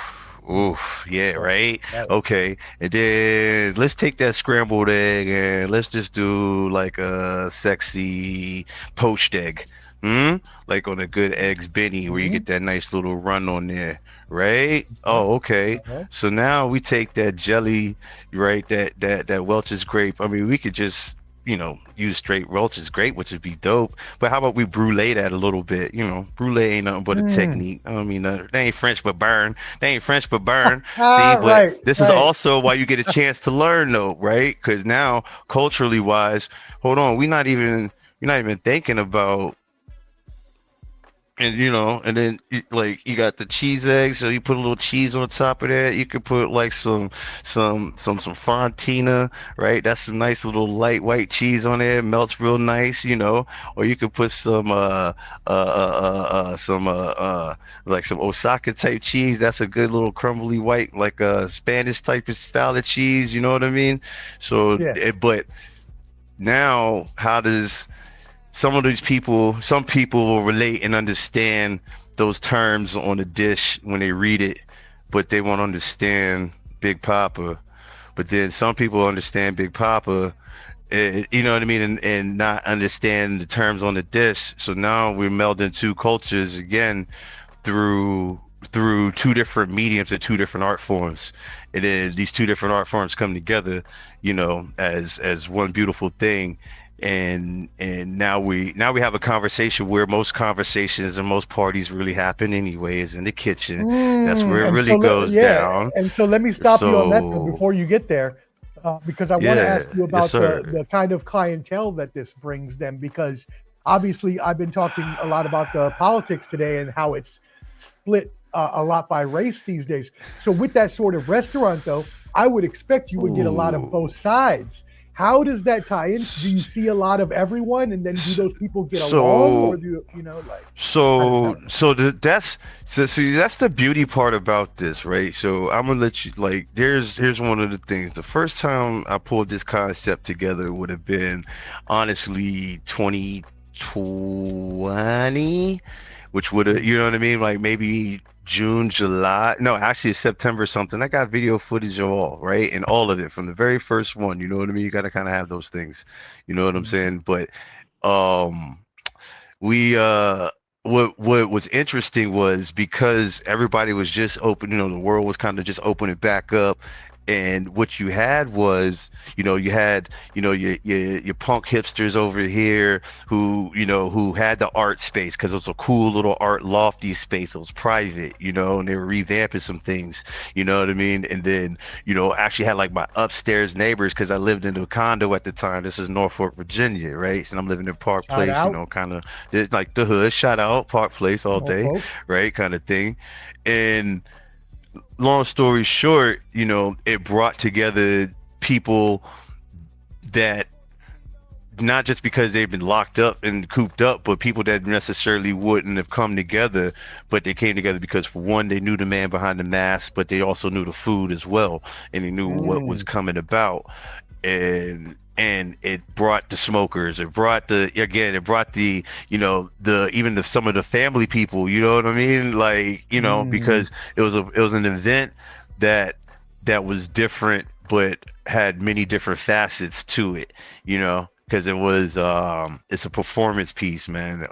Ooh, yeah, Right. right. Right. Okay, and then let's take that scrambled egg and let's just do like a sexy poached egg. Hmm? Like on a good eggs Benny where you Mm-hmm. get that nice little run on there, right? Uh-huh. Oh, okay. Uh-huh. So now we take that jelly, right? That Welch's grape. I mean, we could just, use straight Welch's grape, which would be dope. But how about we brulee that a little bit? Brulee ain't nothing but a Mm. technique. I mean, they ain't French but burn. They ain't French but burn. See, Ah, but right. this is Right. also why you get a chance to learn, though, right? Because now, culturally wise, hold on, we're not even thinking about, and then like you got the cheese eggs, so you put a little cheese on top of that. You could put like some Fontina, right? That's some nice little light white cheese on there. It melts real nice. Or you could put some like some Osaka type cheese. That's a good little crumbly white, like a Spanish type of style of cheese. You know what I mean? So, Yeah. but now, how does some people will relate and understand those terms on a dish when they read it, but they won't understand Big Papa. But then some people understand Big Papa, you know what I mean, and not understand the terms on the dish. So now we're melding two cultures again through two different mediums and two different art forms, and then these two different art forms come together, as one beautiful thing. And now we have a conversation where most conversations and most parties really happen anyways in the kitchen. That's where it And really so goes yeah, down. and so let me stop you on that though So before you get there, because I want to yeah, ask you yes about sir. the kind of clientele that this brings them, because obviously I've been talking a lot about the politics today and how it's split a lot by race these days. So with that sort of restaurant though, I would expect you would get a lot of both Ooh. sides. How does that tie in? Do you see a lot of everyone, and then do those people get along, or So do like how does that So, work? so the, that's so see that's the beauty part about this, right? So I'm gonna let you like. Here's one of the things. The first time I pulled this concept together would have been honestly 2020, which would have, Mm. you know what I mean? Like maybe June, July. No, actually it's September something. I got video footage of all, right? And all of it from the very first one. You know what I mean? You gotta kind of have those things. You know what I'm Mhm. saying? But um we what was interesting was because everybody was just open, the world was kind of just opening back up, and what you had was, you had, your punk hipsters over here who had the art space because it was a cool little art lofty space. It was private, and they were revamping some things, you know what I mean? And then, actually had like my upstairs neighbors because I lived in a condo at the time. This is Norfolk, Virginia, right? And I'm living in Park Shout Place, out, kind of like the hood. Shout out Park Place all day, Norfolk. right? Kind of thing. And long story short, it brought together people that not just because they've been locked up and cooped up, but people that necessarily wouldn't have come together, but they came together because, for one, they knew the man behind the mask, but they also knew the food as well, and they knew what was coming about, and it brought the smokers, it brought the even the some of the family people, you know what I mean, like, because it was an event that was different, but had many different facets to it, because it was it's a performance piece, man.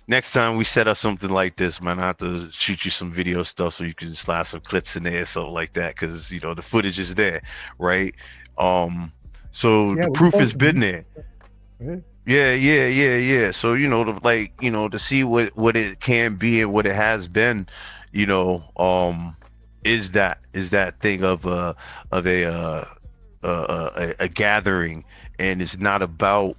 Next time we set up something like this, man, I have to shoot you some video stuff so you can slide some clips in there or something like that, because the footage is there, right? So the proof has been there. Yeah. So to see what it can be and what it has been, is that thing of a gathering, and it's not about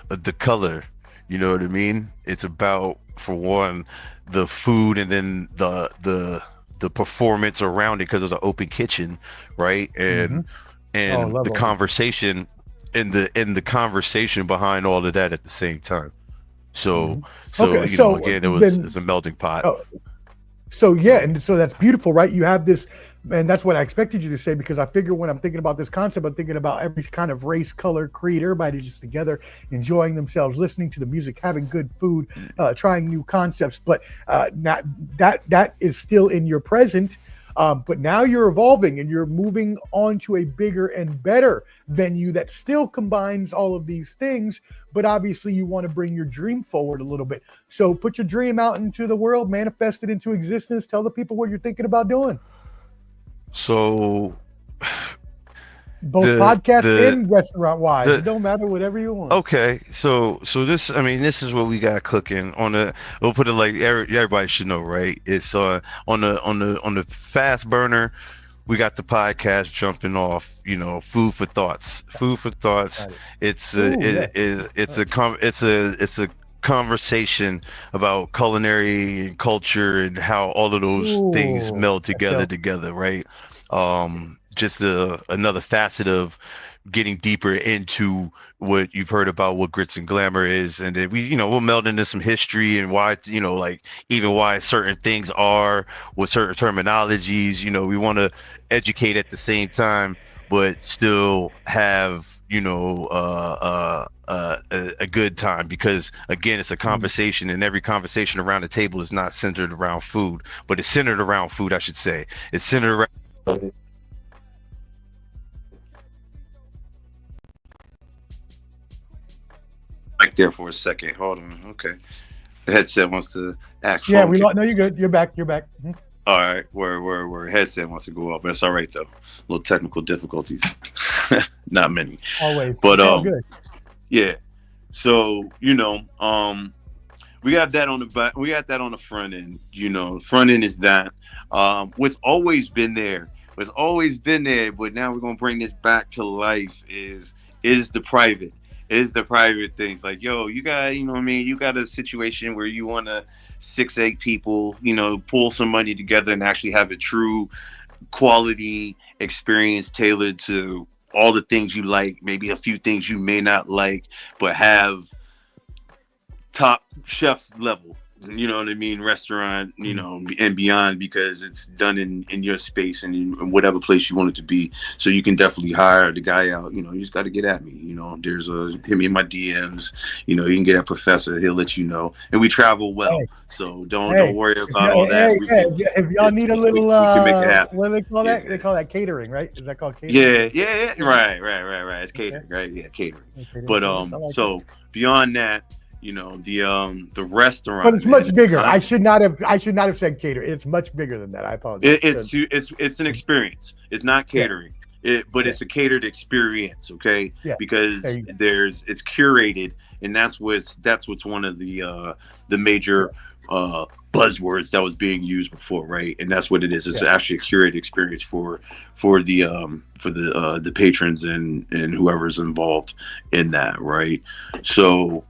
the color, you know what I mean? It's about, for one, the food, and then the performance around it, because it's an open kitchen, right? And the conversation and the conversation behind all of that at the same time. So again, it's a melting pot. So yeah, and so that's beautiful, right? You have this, and that's what I expected you to say, because I figure when I'm thinking about this concept, I'm thinking about every kind of race, color, creed, everybody just together, enjoying themselves, listening to the music, having good food, trying new concepts. But not, that is still in your present. But now you're evolving and you're moving on to a bigger and better venue that still combines all of these things, but obviously you want to bring your dream forward a little bit. So put your dream out into the world, manifest it into existence, tell the people what you're thinking about doing. So both podcast and restaurant wise, it don't matter, whatever you want. Okay, so this is what we got cooking on the. We'll put it like everybody should know, right? It's on the fast burner. We got the podcast jumping off. Food for thoughts. It's a conversation about culinary and culture and how all of those things meld together, right? Just another facet of getting deeper into what you've heard about what grits and glamour is, and then we'll meld into some history and why, even why certain things are with certain terminologies. We want to educate at the same time, but still have a good time, because again, it's a conversation, and every conversation around the table is not centered around food, but it's centered around food, I should say. It's centered around back there for a second. Hold on. Okay. The headset wants to act. Yeah, no, you're good. You're back. Mm-hmm. All right. Where headset wants to go up. That's all right though. Little technical difficulties. Not many. Always. But good. Yeah. So, we got that on the back. We got that on the front end. Front end is that. What's always been there. But now we're gonna bring this back to life is the private. Is the private things, like, yo, you got, you got a situation where you want to 6-8 people, pull some money together and actually have a true quality experience tailored to all the things you like, maybe a few things you may not like, but have top chef's level, restaurant, and beyond, because it's done in your space and in whatever place you want it to be. So you can definitely hire the guy out. You just got to get at me. There's hit me in my DMs. You can get at Professor. He'll let you know. And we travel well, so don't worry about all that. If y'all need a little, we can make it happen. What do they call that? They call that catering, right? Is that called catering? Yeah. Right. It's catering, right? Yeah, catering. But so beyond that, the restaurant. But it's much bigger. I should not have said cater. It's much bigger than that. I apologize. It's an experience. It's not catering. But it's a catered experience, okay? Yeah. Because it's curated, and that's what's one of the major buzzwords that was being used before, right? And that's what it is. It's actually a curated experience for the patrons and whoever's involved in that, right? So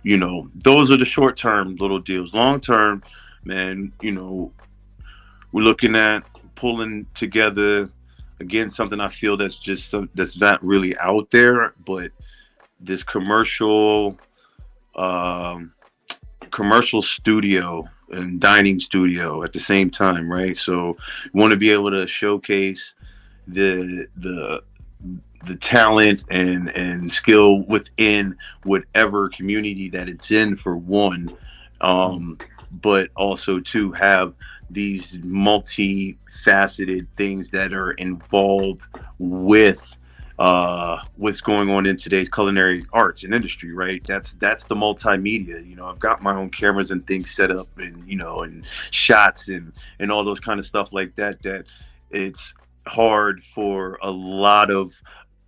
those are the short term little deals. Long term, man, we're looking at pulling together again, something I feel that's that's not really out there, but this um, commercial studio and dining studio at the same time, right? So you want to be able to showcase the talent and skill within whatever community that it's in, for one, but also to have these multifaceted things that are involved with what's going on in today's culinary arts and industry, right? That's the multimedia. I've got my own cameras and things set up, and and shots and all those kind of stuff like that. That it's hard for a lot of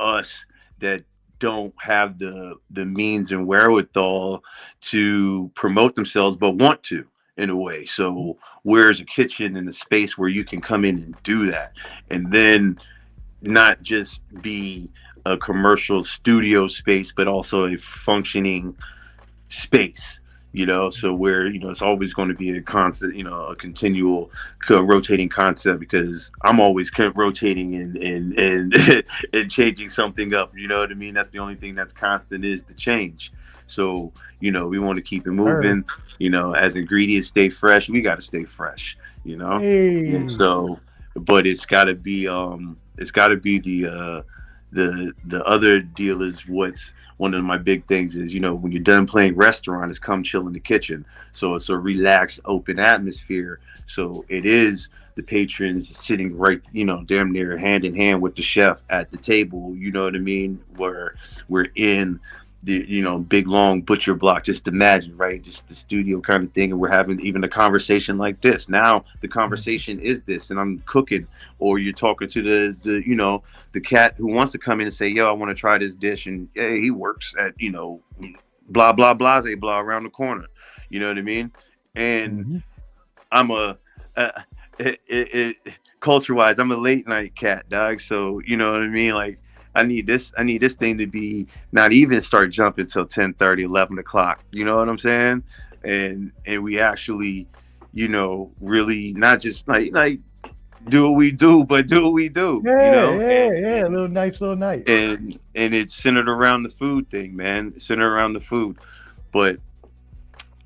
us that don't have the means and wherewithal to promote themselves, but want to, in a way. So where's a kitchen and a space where you can come in and do that, and then not just be a commercial studio space, but also a functioning space, so where, it's always going to be a constant, a continual rotating concept, because I'm always rotating and and changing something up. You know what I mean? That's the only thing that's constant, is the change. So, we want to keep it moving, as ingredients stay fresh, we got to stay fresh, Hey. And so, but it's got to be, the other deal is, what's one of my big things is, when you're done playing restaurant, is come chill in the kitchen. So it's a relaxed, open atmosphere. So it is the patrons sitting right, damn near hand in hand with the chef at the table. You know what I mean? Where we're in the, big long butcher block. Just imagine, right? Just the studio kind of thing. And we're having even a conversation like this. Now the conversation is this, and I'm cooking, or you're talking to the cat who wants to come in and say, yo, I want to try this dish. And hey, he works at, blah, blah, blah, blah around the corner. You know what I mean? And I'm culture wise, I'm a late night cat, dog. So, you know what I mean? Like, I need this thing to be not even start jumping till 10:30, 11 o'clock. You know what I'm saying? And we actually, really not just like do what we do, but do what we do. Yeah, a little night. And it's centered around the food thing, man. It's centered around the food. But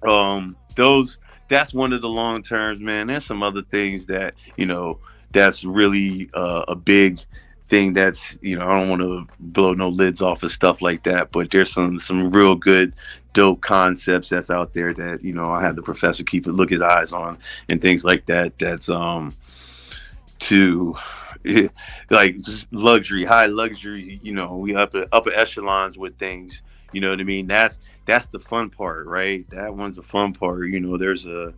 that's one of the long terms, man. There's some other things that, that's really a big thing. That's, I don't want to blow no lids off of stuff like that, but there's some real good dope concepts that's out there that, I had the professor look his eyes on, and things like that. That's to like just luxury, high luxury, we upper echelons with things. You know what I mean? That's the fun part, right? That one's the fun part. There's a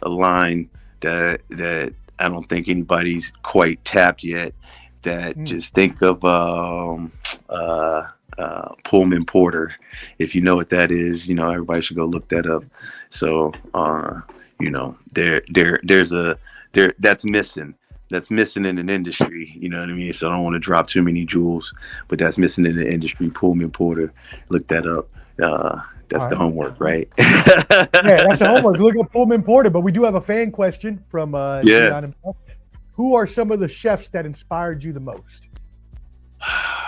line that I don't think anybody's quite tapped yet. That just think of Pullman Porter. If you know what that is, everybody should go look that up. So that's missing. That's missing in an industry, you know what I mean? So I don't want to drop too many jewels, but that's missing in the industry. Pullman Porter, look that up. That's the homework, right? Yeah, that's the homework. Look up Pullman Porter. But we do have a fan question from Dion himself. Who are some of the chefs that inspired you the most?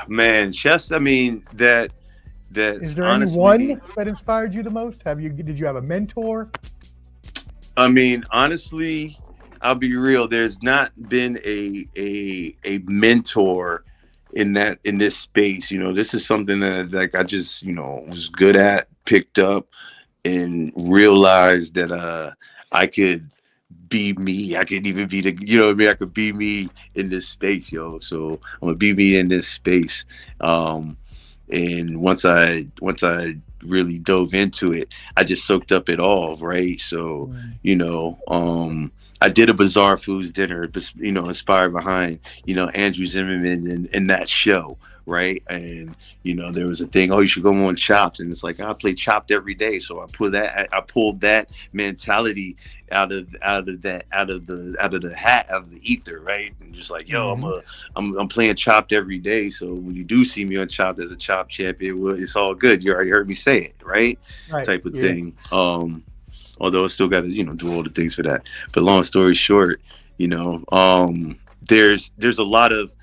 Man, chefs. I mean, that is there anyone that inspired you the most? Did you have a mentor? I mean, honestly, I'll be real. There's not been a mentor in this space. This is something that I just was good at, picked up, and realized that I could be me. I could even be I could be me in this space, yo. So I'm gonna be me in this space. And once I really dove into it, I just soaked up it all, right? So I did a Bizarre Foods dinner, inspired behind, Andrew Zimmerman and that show, right? And, there was a thing, you should go on Chopped. And it's like, I play Chopped every day. So I pulled that mentality out of the hat, out of the ether, right? And just like, yo, I'm playing Chopped every day. So when you do see me on Chopped as a Chopped champion, well, it's all good. You already heard me say it, right? Type of thing. Although I still got to, do all the things for that. But long story short, there's a lot of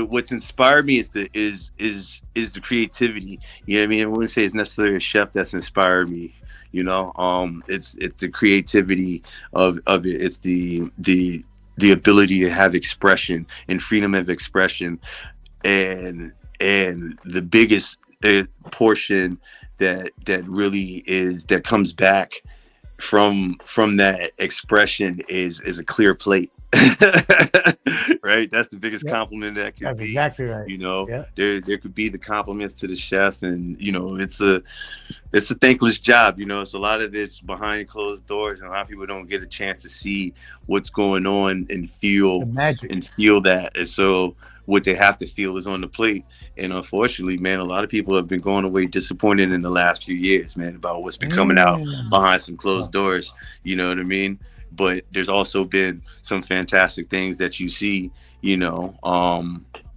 what's inspired me is the creativity. You know what I mean? I wouldn't say it's necessarily a chef that's inspired me. You know, it's the creativity of it. It's the ability to have expression and freedom of expression, and the biggest portion that really is that comes back from that expression is a clear plate. Right, that's the biggest compliment that could That's be. exactly right. You know, there could be the compliments to the chef, and you know, it's a thankless job. You know, it's a lot of it's behind closed doors, and a lot of people don't get a chance to see what's going on and feel that. And so what they have to feel is on the plate. And unfortunately, man, a lot of people have been going away disappointed in the last few years, man, about what's been coming out behind some closed doors. You know what I mean? But there's also been some fantastic things that you see, you know,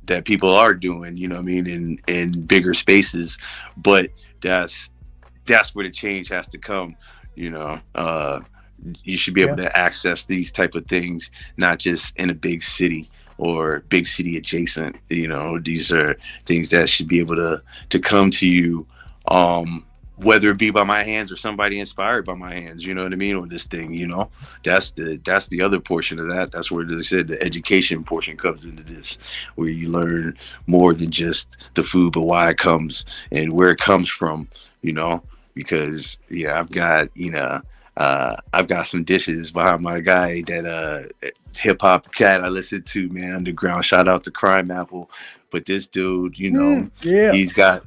that people are doing, you know what I mean, in bigger spaces. But that's where the change has to come, you know. You should be able to access these type of things, not just in a big city or big city adjacent. You know, these are things that should be able to come to you, whether it be by my hands or somebody inspired by my hands, you know what I mean, or this thing, you know. That's the other portion of that. That's where they said the education portion comes into this, where you learn more than just the food, but why it comes and where it comes from, you know. Because I've got some dishes behind my guy that hip hop cat I listen to, man, underground. Shout out to Crime Apple. But this dude, you know, he's got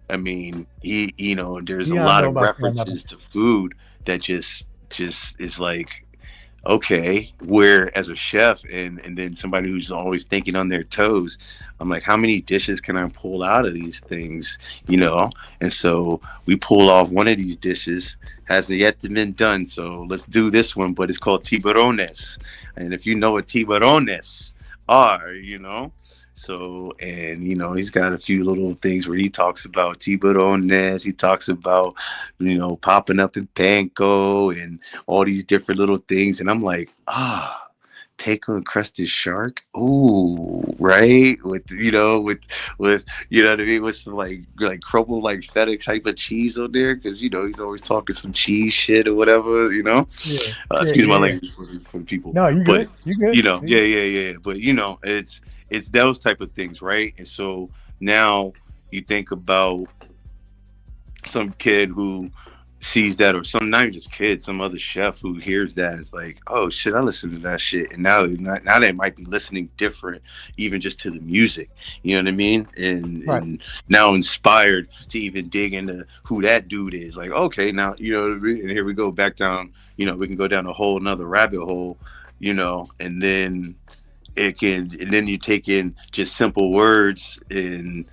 I mean, you know, there's a lot of references to food that just is like, okay, where as a chef and then somebody who's always thinking on their toes, I'm like, how many dishes can I pull out of these things, you know? And so we pull off one of these dishes, hasn't yet been done, so let's do this one, but it's called tiburones. And if you know what tiburones are, you know, so, and you know, he's got a few little things where he talks about tiburones, he talks about, you know, popping up in panko and all these different little things, and I'm like, panko encrusted shark, ooh, right, with you know what I mean, with some like crumbled like feta type of cheese on there, because you know he's always talking some cheese shit or whatever, you know. Excuse my language for people. No, you good. You good. You know, but you know, it's those type of things, right? And so now you think about some kid who sees that, or some, not even just kid, some other chef who hears that, it's like, oh shit, I listen to that shit, and now they might be listening different, even just to the music, you know what I mean, and now inspired to even dig into who that dude is. Like, okay, now you know what I mean? And here we go back down, you know, we can go down a whole another rabbit hole, you know, and then you take in just simple words and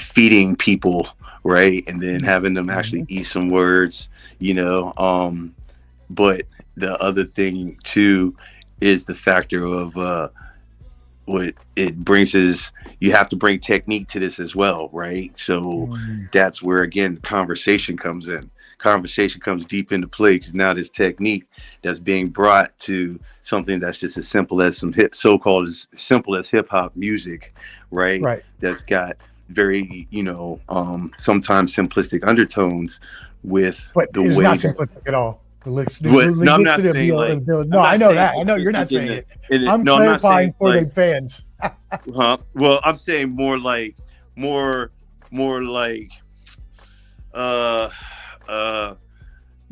feeding people, right, and then having them actually eat some words, you know. But the other thing too is the factor of what it brings is you have to bring technique to this as well, right? So that's where again conversation comes in. Conversation comes deep into play, because now this technique that's being brought to something that's just as simple as some so-called as simple as hip hop music, right? That's got very, you know, sometimes simplistic undertones with the way. But it's not simplistic at all. No, I'm not saying like. No, I know that. I know you're not saying it. I'm clarifying for the fans. Well, I'm saying more like.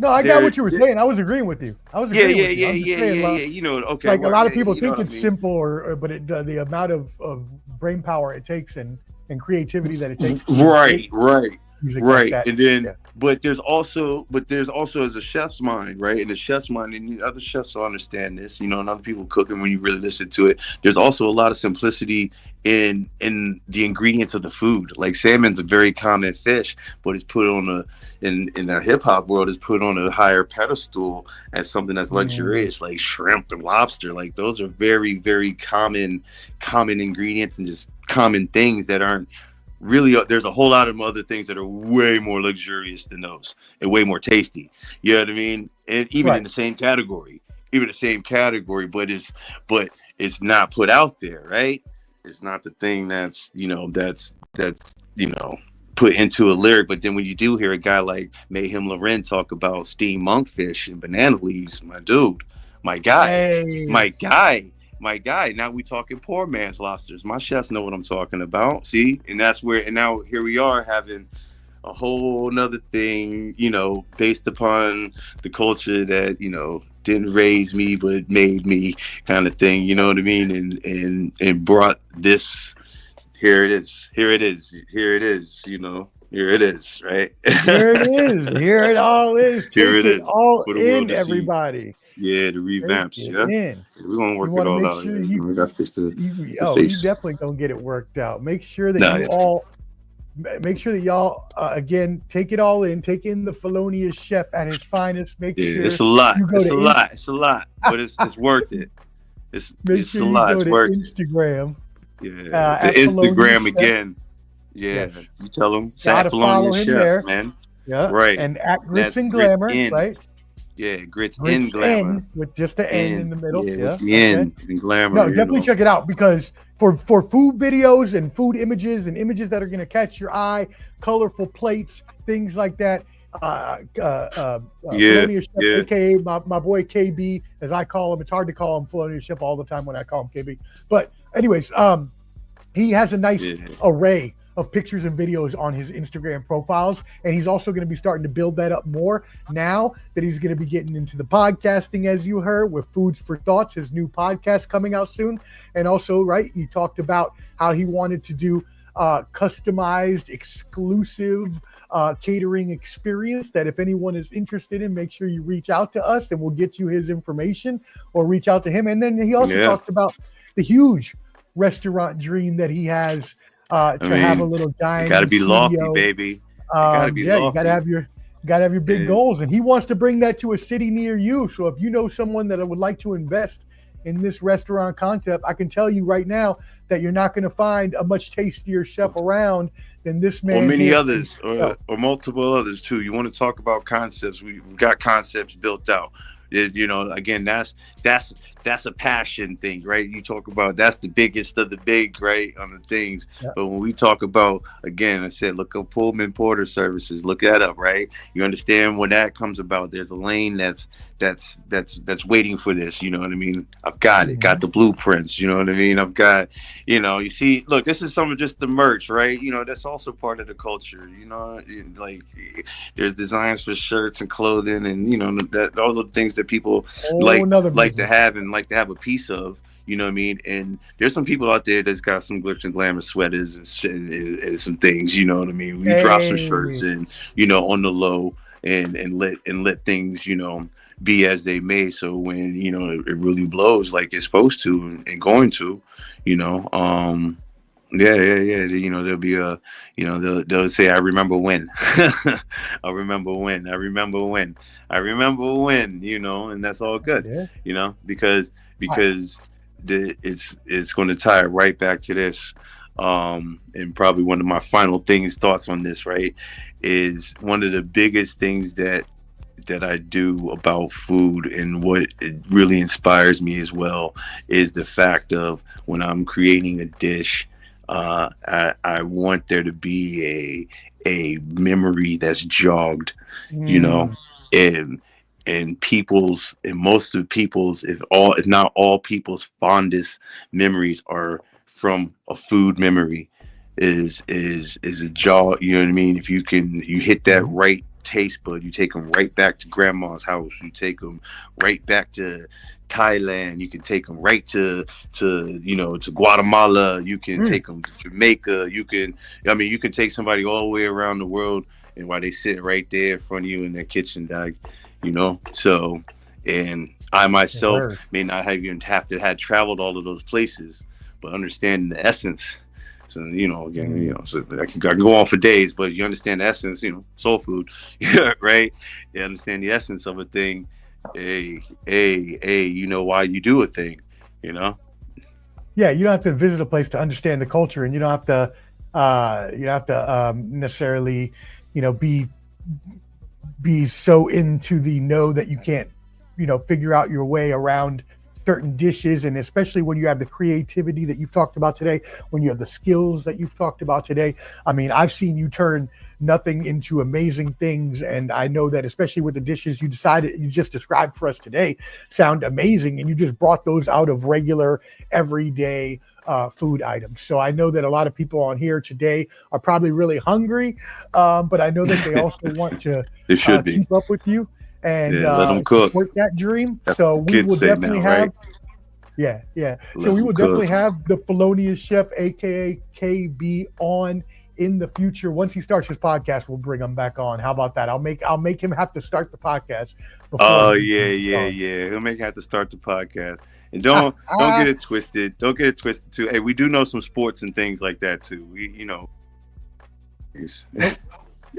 No, I got what you were saying. I was agreeing with you. Yeah. You know, okay. Like a lot of people think it's simple, but the amount of brain power it takes and creativity that it takes. Right. Like and then, but there's also as a chef's mind, right? And the chef's mind, and other chefs will understand this, you know, and other people cooking, when you really listen to it, there's also a lot of simplicity in the ingredients of the food. Like salmon's a very common fish, but it's put on in the hip hop world, is put on a higher pedestal as something that's luxurious, like shrimp and lobster. Like those are very, very common ingredients and just common things that aren't really, there's a whole lot of other things that are way more luxurious than those and way more tasty. You know what I mean? And even in the same category. even the same category, but it's not put out there, right? It's not the thing that's put into a lyric. But then when you do hear a guy like Mayhem Loren talk about steamed monkfish and banana leaves, my dude, my guy, Hey. my guy. Now we talking poor man's lobsters. My chefs know what I'm talking about. See, and that's where. And now here we are having a whole nother thing, based upon the culture that didn't raise me but made me, kind of thing. You know what I mean? And brought this. Here it is. Here it is. Here it is. Here it is. Right. Here it is. Here it all is. Take Here it is. all For the world in, to see. everybody. Yeah, the revamps. Yeah, we're gonna work it all out. Sure We got to fix the you face. definitely gonna get it worked out. Make sure that y'all again take it all in. Take in the felonious chef at his finest. Make sure it's a lot. It's a lot, but it's worth it. It's sure a lot. It's worth it. Instagram. Yeah, the Instagram again. Yeah, Yes. you tell them. Gotta follow him Chef, there, man. Yeah, Right. And at Grits That's and Glamour, Grits in. right? Yeah, Grits in Grits Glamour. in, with just the N in the middle. Yeah, Yeah, with the N in Glamour. No, definitely check it out, because for food videos and food images and images that are going to catch your eye, colorful plates, things like that. Felonious Chef, aka my boy KB, as I call him. It's hard to call him Felonious Chef all the time when I call him KB. But anyways, he has a nice array of pictures and videos on his Instagram profiles, and he's also going to be starting to build that up more now that he's going to be getting into the podcasting, as you heard, with Foods for Thoughts, his new podcast coming out soon. And also, right, he talked about how he wanted to do customized, exclusive catering experience, that if anyone is interested in, make sure you reach out to us and we'll get you his information, or reach out to him. And then he also talked about the huge restaurant dream that he has have a little dining. Got to be studio. lofty, baby. Lofty. You got to have your big goals, and he wants to bring that to a city near you. So if you know someone that would like to invest in this restaurant concept, I can tell you right now that you're not going to find a much tastier chef around than this man. Or many others, or multiple others too. You want to talk about concepts? We've got concepts built out. Again, that's a passion thing, right? You talk about, that's the biggest of the big, right, on the things. Yeah. But when we talk about, again, I said, look up Pullman Porter Services, look that up, right? You understand when that comes about, there's a lane that's waiting for this, you know what I mean? I've got it, got the blueprints, you know what I mean? I've got, you see, look, this is some of just the merch, right? That's also part of the culture, like there's designs for shirts and clothing, and those are the things that people like to have and like to have a piece of, you know what I mean? And there's some people out there that's got some glitz and glamour sweaters and some things, you know what I mean? We drop some shirts and on the low and let things be as they may, so when it really blows like it's supposed to and going to, there'll be they'll say, I remember when. I remember when, and that's all good. Because it's going to tie it right back to this. And probably one of my final thoughts on this, right, is one of the biggest things that I do about food, and what it really inspires me as well, is the fact of when I'm creating a dish, I want there to be a memory that's jogged, and most of people's, if not all people's fondest memories are from a food memory, is a jaw. You know what I mean? If you hit that right taste bud, you take them right back to grandma's house, you take them right back to Thailand, you can take them right to Guatemala, you can take them to Jamaica, you can take somebody all the way around the world, and while they sit right there in front of you in their kitchen, dog, so, and I myself may not have even had traveled all of those places, but understanding the essence. So, so I can go on for days, but you understand the essence, soul food, right? You understand the essence of a thing. Why you do a thing, Yeah, you don't have to visit a place to understand the culture, and you don't have to, necessarily, be so into the know that you can't figure out your way around certain dishes, and especially when you have the creativity that you've talked about today, when you have the skills that you've talked about today. I mean, I've seen you turn nothing into amazing things, and I know that especially with the dishes you just described for us today sound amazing, and you just brought those out of regular everyday food items. So I know that a lot of people on here today are probably really hungry, but I know that they also want to It should be. keep up with you and let them cook. support that dream. That's so what we kids will say definitely now, have right? Yeah. Let So we them will cook. definitely have the Felonious Chef, aka KB, on in the future. Once he starts his podcast, we'll bring him back on. How about that? I'll make him have to start the podcast. Oh yeah. He'll make have to start the podcast. And don't get it twisted. Don't get it twisted too. Hey, we do know some sports and things like that too.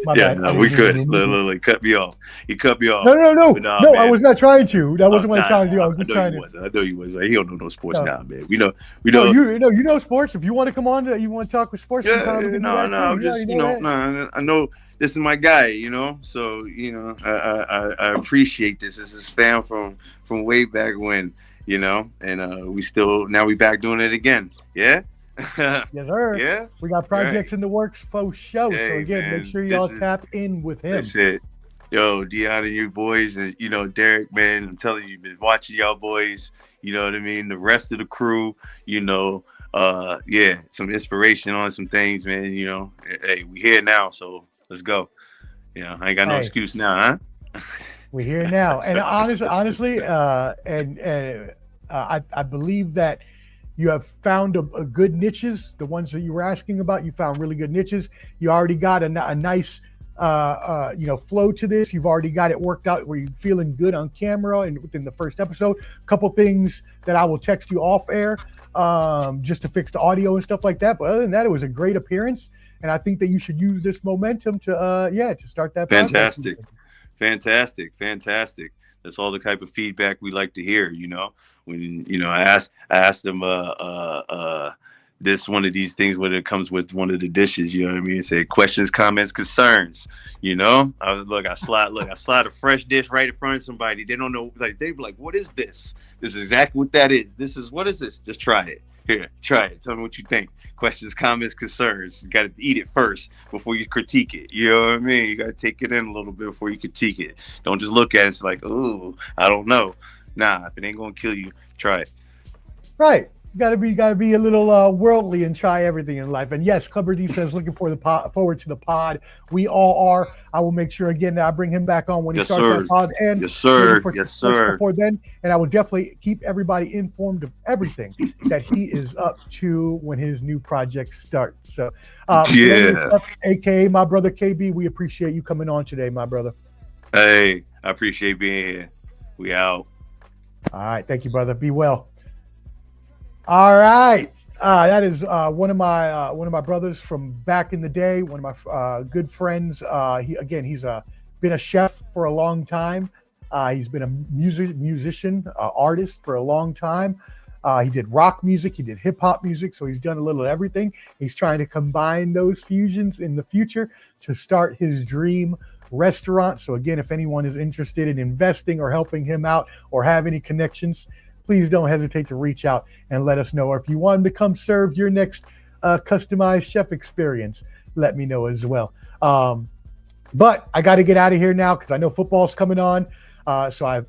My yeah, bad. no, we could. Look, cut me off. You cut me off. No, But nah, no, man. I was not trying to. That wasn't what I was trying to do. I was just trying to. I know you was. Like, he don't know no sports No. now, man. We know. You know sports. If you want to come on, you want to talk with sports. Yeah, sometimes we can do that too. I'm just, I know this is my guy, so I appreciate this. This is fam from way back when, and we back doing it again. Yeah. Yes, sir. Yeah. We got projects in the works for show. Hey, so again, man, make sure y'all tap in with him. That's it. Yo, Dion and you boys, and Derek, man, I'm telling you, been watching y'all boys. You know what I mean? The rest of the crew, some inspiration on some things, man. Hey, we here now, so let's go. I ain't got no excuse now, huh? We're here now, and honestly, I believe that you have found a good niches. The ones that you were asking about, you found really good niches. You already got a nice, flow to this. You've already got it worked out where you're feeling good on camera and within the first episode. A couple things that I will text you off air, just to fix the audio and stuff like that. But other than that, it was a great appearance, and I think that you should use this momentum to start that. Fantastic. That's all the type of feedback we like to hear. When I asked them this one of these things when it comes with one of the dishes, you know what I mean? Say questions, comments, concerns. I slide a fresh dish right in front of somebody. They don't know, like they be like, "What is this? This is exactly what that is. What is this? Just try it. Here, try it. Tell me what you think." Questions, comments, concerns. You got to eat it first before you critique it. You know what I mean? You got to take it in a little bit before you critique it. Don't just look at it and like, "Ooh, I don't know." Nah, if it ain't gonna kill you, try it. Right. Gotta be a little worldly and try everything in life. And yes, Clubber D says looking forward to the pod. We all are. I will make sure again that I bring him back on when he starts that pod. And yes, sir. Before then, and I will definitely keep everybody informed of everything that he is up to when his new project starts. So, aka my brother KB, we appreciate you coming on today, my brother. Hey, I appreciate being here. We out. All right, thank you, brother. Be well. All right, that is one of my brothers from back in the day. One of my good friends. He's been a chef for a long time. He's been a musician, artist for a long time. He did rock music. He did hip hop music. So he's done a little of everything. He's trying to combine those fusions in the future to start his dream restaurant. So again, if anyone is interested in investing or helping him out or have any connections, please don't hesitate to reach out and let us know. Or if you want to come serve your next customized chef experience, let me know as well. But I got to get out of here now because I know football's coming on. So I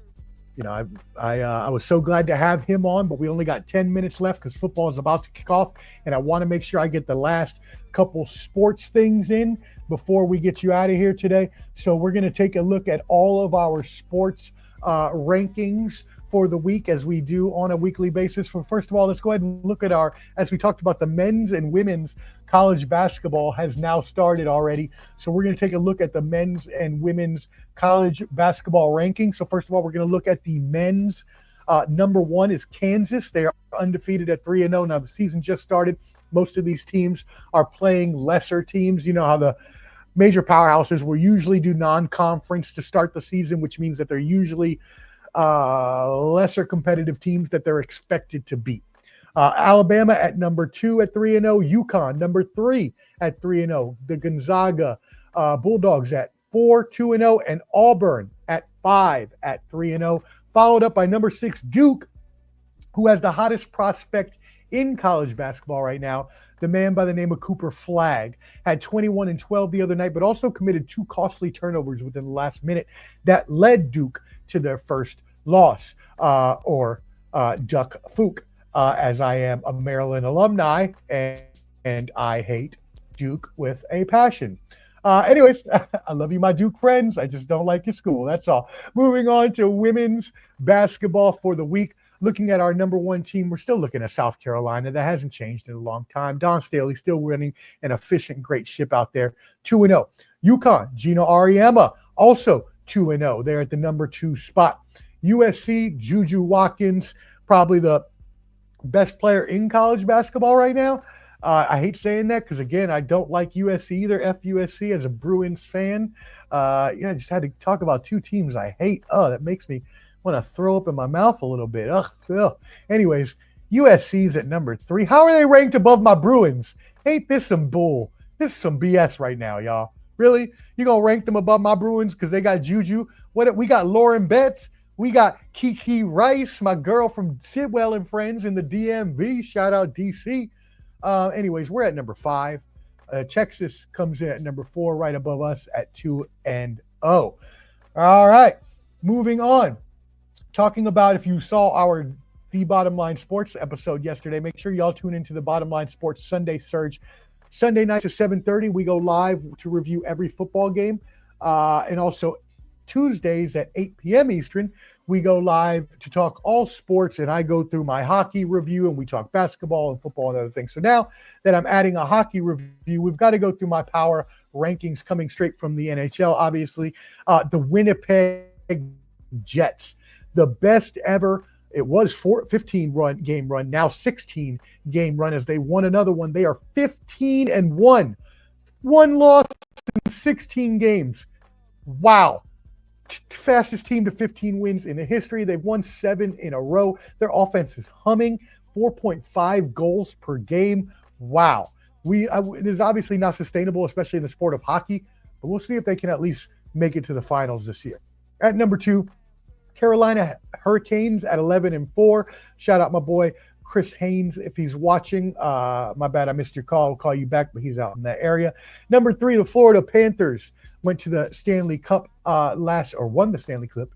was so glad to have him on, but we only got 10 minutes left because football is about to kick off. And I want to make sure I get the last couple sports things in before we get you out of here today. So we're going to take a look at all of our sports rankings for the week as we do on a weekly basis. First of all, let's go ahead and look at as we talked about, the men's and women's college basketball has now started already. So we're going to take a look at the men's and women's college basketball rankings. So first of all, we're going to look at the men's. Number one is Kansas. They are undefeated at 3-0. Now the season just started. Most of these teams are playing lesser teams. You know how the major powerhouses will usually do non-conference to start the season, which means that they're usually lesser competitive teams that they're expected to beat. Alabama at number 2 at 3-0. UConn number 3 at 3-0. The Gonzaga Bulldogs at 4 2-0, and Auburn at 5 at 3-0. followed up by number 6, Duke, who has the hottest prospect in college basketball right now. The man by the name of Cooper Flagg had 21 and 12 the other night, but also committed 2 costly turnovers within the last minute that led Duke to their first loss, or Duck Fook, as I am a Maryland alumni, and I hate Duke with a passion. Anyways, I love you, my Duke friends. I just don't like your school. That's all. Moving on to women's basketball for the week. Looking at our number 1 team, we're still looking at South Carolina. That hasn't changed in a long time. Don Staley still running an efficient, great ship out there. 2-0. UConn, Gina Ariema, also 2-0. They're at the number 2 spot. USC, Juju Watkins, probably the best player in college basketball right now. I hate saying that because, again, I don't like USC either. F USC as a Bruins fan. I just had to talk about 2 teams I hate. That makes me want to throw up in my mouth a little bit. Ugh. Anyways, USC's at number 3. How are they ranked above my Bruins? Ain't this some bull? This is some BS right now, y'all. Really? You gonna rank them above my Bruins because they got Juju? We got Lauren Betts. We got Kiki Rice, my girl from Sidwell and Friends in the DMV. Shout out DC. Anyways, we're at number 5. Texas comes in at number 4, right above us at 2-0. All right, moving on. Talking about, if you saw our The Bottom Line Sports episode yesterday, make sure y'all tune into the Bottom Line Sports Sunday Surge. Sunday nights at 7:30, we go live to review every football game. And also Tuesdays at 8 p.m. Eastern, we go live to talk all sports, and I go through my hockey review, and we talk basketball and football and other things. So now that I'm adding a hockey review, we've got to go through my power rankings coming straight from the NHL, obviously. The Winnipeg Jets, the best ever. It was 15 game run, now 16 game run as they won another one. They are 15-1. 1 loss in 16 games. Wow. Fastest team to 15 wins in the history. They've won 7 in a row. Their offense is humming. 4.5 goals per game. Wow. This is obviously not sustainable, especially in the sport of hockey, but we'll see if they can at least make it to the finals this year. At number 2, Carolina Hurricanes at 11-4. Shout out my boy Chris Haynes if he's watching. My bad, I missed your call. I'll call you back, but he's out in that area. Number 3, the Florida Panthers went to the Stanley Cup won the Stanley Cup,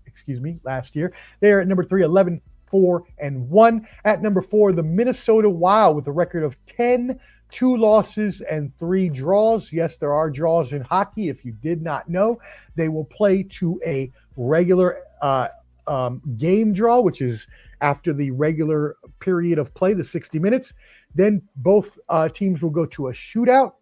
last year. They're at number 3, 11-4-1. At number 4, the Minnesota Wild with a record of 10, 2 losses and 3 draws. Yes, there are draws in hockey. If you did not know, they will play to a regular game draw, which is after the regular period of play, the 60 minutes. Then both teams will go to a shootout.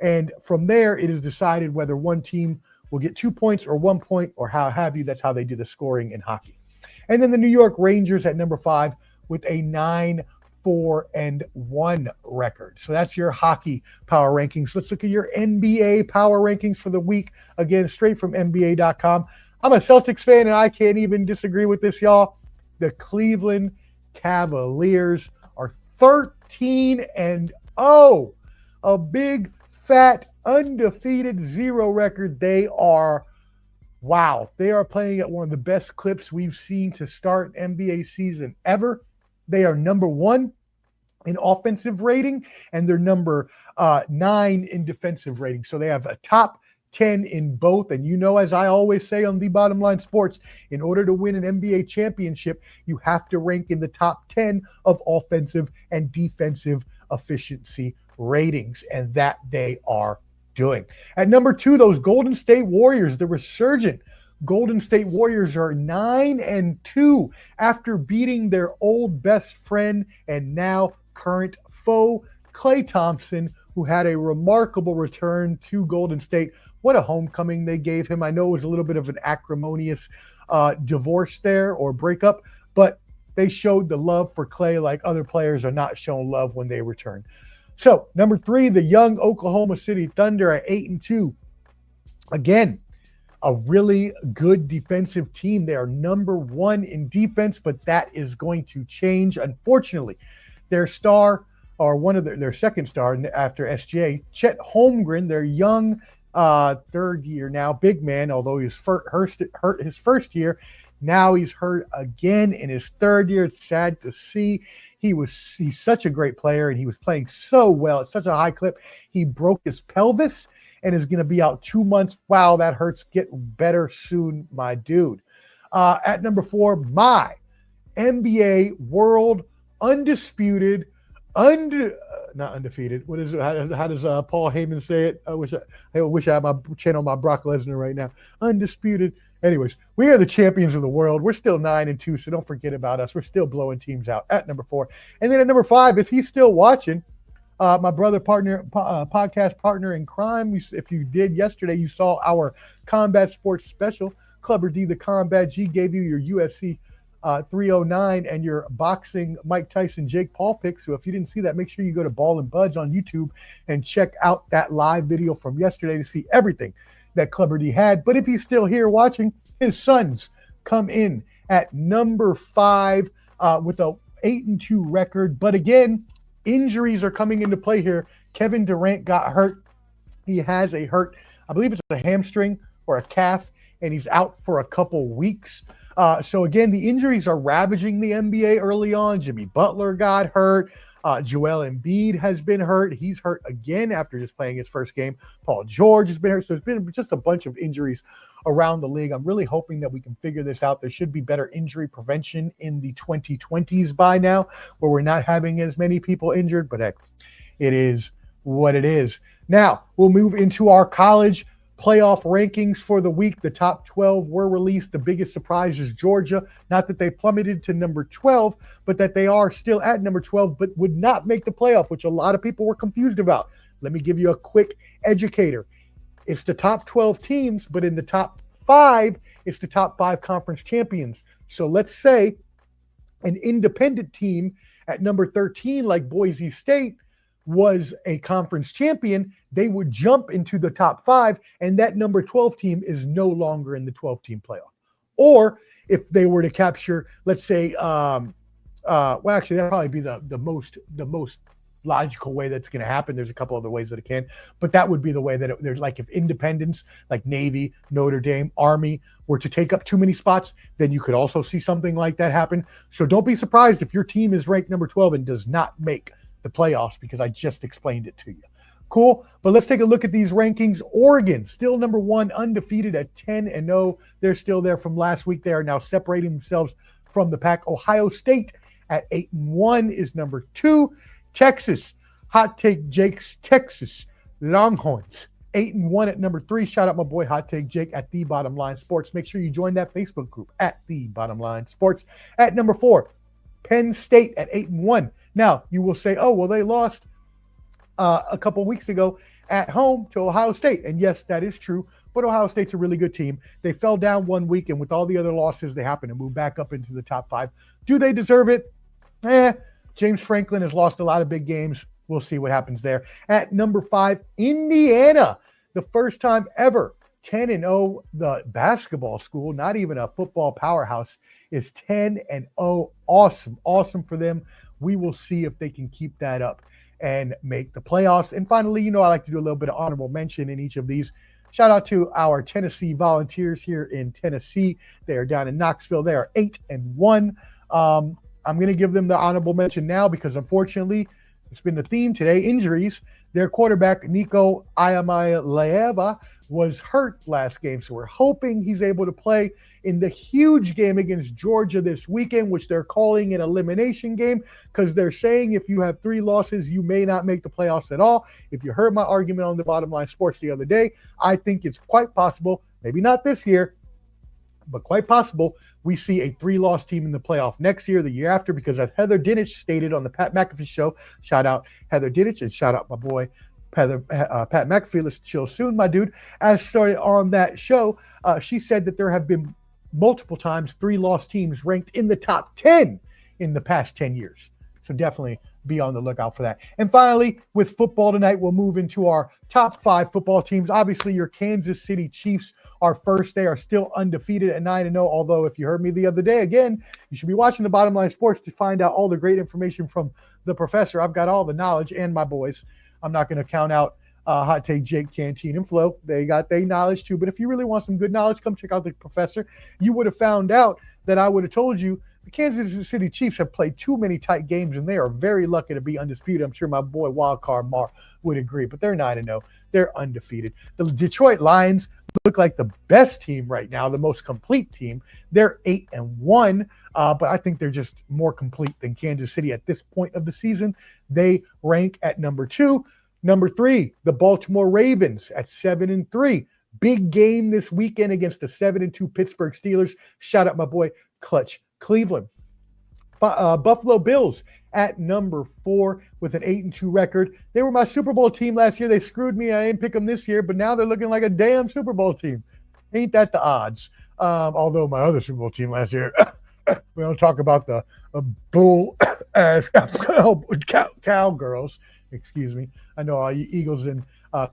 And from there, it is decided whether one team will get 2 points or 1 point or how have you. That's how they do the scoring in hockey. And then the New York Rangers at number 5 with a 9-4-1 record. So that's your hockey power rankings. Let's look at your NBA power rankings for the week. Again, straight from NBA.com. I'm a Celtics fan, and I can't even disagree with this, y'all. The Cleveland Cavaliers are 13-0. A big, fat, undefeated 0 record. They are playing at one of the best clips we've seen to start an NBA season ever. They are number 1 in offensive rating, and they're number 9 in defensive rating. So they have a top 10 in both. And as I always say on The Bottom Line Sports, in order to win an NBA championship, you have to rank in the top 10 of offensive and defensive efficiency ratings. And that they are doing. At number 2, those Golden State Warriors, the resurgent Golden State Warriors, are 9-2 after beating their old best friend and now current foe, Klay Thompson, who had a remarkable return to Golden State. What a homecoming they gave him. I know it was a little bit of an acrimonious divorce there or breakup, but they showed the love for Klay like other players are not shown love when they return. So, number 3, the young Oklahoma City Thunder at 8-2. Again, a really good defensive team. They are number 1 in defense, but that is going to change. Unfortunately, their star, or one of their second star after SGA, Chet Holmgren, their young third year now big man, although he was hurt his first year, Now he's hurt again in his third year. It's sad to see. He's such a great player, and he was playing so well at such a high clip. He broke his pelvis and is going to be out 2 months. Wow, that hurts. Get better soon, my dude. At number 4, my NBA world undisputed, not undefeated. What is it? How does Paul Heyman say it? I wish I had my channel, my Brock Lesnar right now. Undisputed. Anyways, we are the champions of the world. We're still 9-2, so don't forget about us. We're still blowing teams out at number 4. And then at number 5, if he's still watching, my brother, podcast partner in crime, if you did yesterday, you saw our Combat Sports Special. Clubber D, the Combat G, gave you your UFC 309 and your boxing Mike Tyson, Jake Paul picks. So if you didn't see that, make sure you go to Ball and Buds on YouTube and check out that live video from yesterday to see everything that Clubber D had. But if he's still here watching, his Suns come in at number 5 with a 8-2 record. But again, injuries are coming into play here. Kevin Durant got hurt. He has a hurt, I believe it's a hamstring or a calf, and he's out for a couple weeks. So again, the injuries are ravaging the NBA early on. Jimmy Butler got hurt. Joel Embiid has been hurt. He's hurt again after just playing his first game. Paul George has been hurt. So it's been just a bunch of injuries around the league. I'm really hoping that we can figure this out. There should be better injury prevention in the 2020s by now, where we're not having as many people injured, but heck, it is what it is. Now, we'll move into our college playoff rankings for the week. The top 12 were released. The biggest surprise is Georgia. Not that they plummeted to number 12, but that they are still at number 12, but would not make the playoff, which a lot of people were confused about. Let me give you a quick educator. It's the top 12 teams, but in the top 5, it's the top 5 conference champions. So let's say an independent team at number 13, like Boise State, was a conference champion, they would jump into the top 5, and that number 12 team is no longer in the 12-team playoff. Or if they were to capture, let's say, well, actually, that'd probably be the most logical way that's going to happen. There's a couple other ways that it can, but that would be the way that there's like if independents like Navy, Notre Dame, Army were to take up too many spots, then you could also see something like that happen. So don't be surprised if your team is ranked number 12 and does not make the playoffs, because I just explained it to you. Cool. But let's take a look at these rankings. Oregon, still number 1, undefeated at 10-0. They're still there from last week. They are now separating themselves from the pack. Ohio State at 8-1 is number 2. Texas, Hot Take Jake's Texas Longhorns, 8-1 at number 3. Shout out my boy Hot Take Jake at The Bottom Line Sports. Make sure you join that Facebook group at The Bottom Line Sports. At number 4, Penn State at 8-1. Now, you will say, oh, well, they lost a couple weeks ago at home to Ohio State. And yes, that is true. But Ohio State's a really good team. They fell down 1 week, and with all the other losses, they happen to move back up into the top 5. Do they deserve it? James Franklin has lost a lot of big games. We'll see what happens there. At number 5, Indiana, the first time ever 10-0. The basketball school, not even a football powerhouse, is 10-0. Awesome for them. We will see if they can keep that up and make the playoffs. And finally, I like to do a little bit of honorable mention in each of these. Shout out to our Tennessee Volunteers here in Tennessee. They are down in Knoxville. They are 8-1. I'm going to give them the honorable mention now because, unfortunately, it's been the theme today, injuries. Their quarterback, Nico Iamaleava, was hurt last game. So we're hoping he's able to play in the huge game against Georgia this weekend, which they're calling an elimination game because they're saying if you have 3 losses, you may not make the playoffs at all. If you heard my argument on the Bottom Line Sports the other day, I think it's quite possible, maybe not this year, but quite possible we see a 3-loss team in the playoff next year, the year after, because as Heather Dinich stated on the Pat McAfee show, shout out Heather Dinich and shout out my boy Pat McAfee, let's chill soon, my dude. As started on that show, she said that there have been multiple times 3-loss teams ranked in the top 10 in the past 10 years. So definitely be on the lookout for that. And finally, with football tonight, we'll move into our top 5 football teams. Obviously, your Kansas City Chiefs are first. They are still undefeated at 9-0. Although, if you heard me the other day, again, you should be watching the Bottom Line Sports to find out all the great information from the professor. I've got all the knowledge and my boys. I'm not going to count out Hot Take Jake, Canteen, and Flo. They got their knowledge too. But if you really want some good knowledge, come check out the professor. You would have found out that I would have told you the Kansas City Chiefs have played too many tight games, and they are very lucky to be undisputed. I'm sure my boy Wildcard Mar would agree, but they're 9-0. They're undefeated. The Detroit Lions look like the best team right now, the most complete team. They're 8-1, but I think they're just more complete than Kansas City at this point of the season. They rank at number 2. Number 3, the Baltimore Ravens at 7-3. Big game this weekend against the 7-2 Pittsburgh Steelers. Shout out my boy Clutch Cleveland. Buffalo Bills at number 4 with an 8-2 record. They were my Super Bowl team last year. They screwed me. I didn't pick them this year, but now they're looking like a damn Super Bowl team. Ain't that the odds? Although my other Super Bowl team last year, we don't talk about the bull ass cowgirls. Excuse me. I know all you Eagles and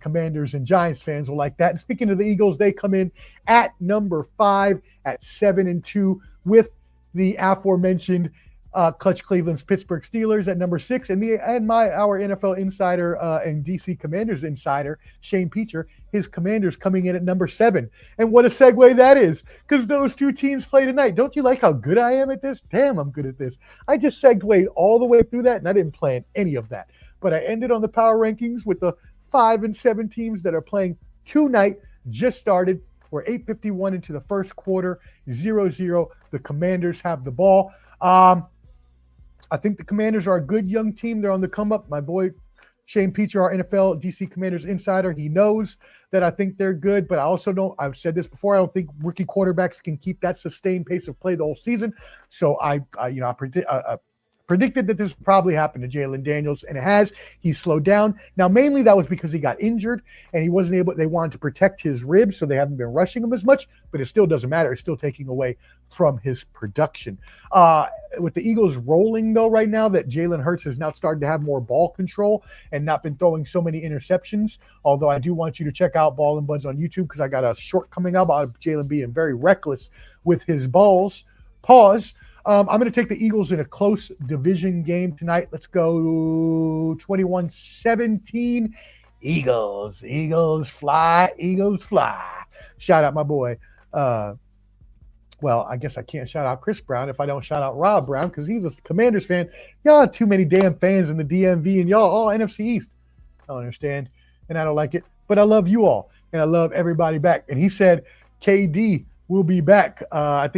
Commanders and Giants fans will like that. And speaking of the Eagles, they come in at number 5 at 7-2 with the aforementioned Clutch Cleveland's Pittsburgh Steelers at number 6, and our NFL insider and DC Commanders insider Shane Peacher, his Commanders coming in at number 7. And what a segue that is, because those two teams play tonight. Don't you like how good I am at this? Damn, I'm good at this. I just segued all the way through that, and I didn't plan any of that. But I ended on the power rankings with the 5 and 7 teams that are playing tonight. Just started. We're 8:51 into the first quarter, 0-0. The Commanders have the ball. I think the Commanders are a good young team. They're on the come up. My boy Shane Peacher, our NFL DC Commanders insider, he knows that I think they're good, but I also don't. I've said this before. I don't think rookie quarterbacks can keep that sustained pace of play the whole season. So I predicted that this would probably happen to Jalen Daniels, and it has. He's slowed down. Now, mainly that was because he got injured and he wasn't able, they wanted to protect his ribs, so they haven't been rushing him as much, but it still doesn't matter. It's still taking away from his production. With the Eagles rolling, though, right now, that Jalen Hurts has now started to have more ball control and not been throwing so many interceptions, although I do want you to check out Ball and Buds on YouTube because I got a short coming up about Jalen being very reckless with his balls. Pause. I'm going to take the Eagles in a close division game tonight. Let's go 21-17. Eagles. Eagles fly. Eagles fly. Shout out my boy. Well, I guess I can't shout out Chris Brown if I don't shout out Rob Brown because he's a Commanders fan. Y'all have too many damn fans in the DMV and y'all all NFC East. I don't understand and I don't like it, but I love you all and I love everybody back. And he said KD will be back. I'm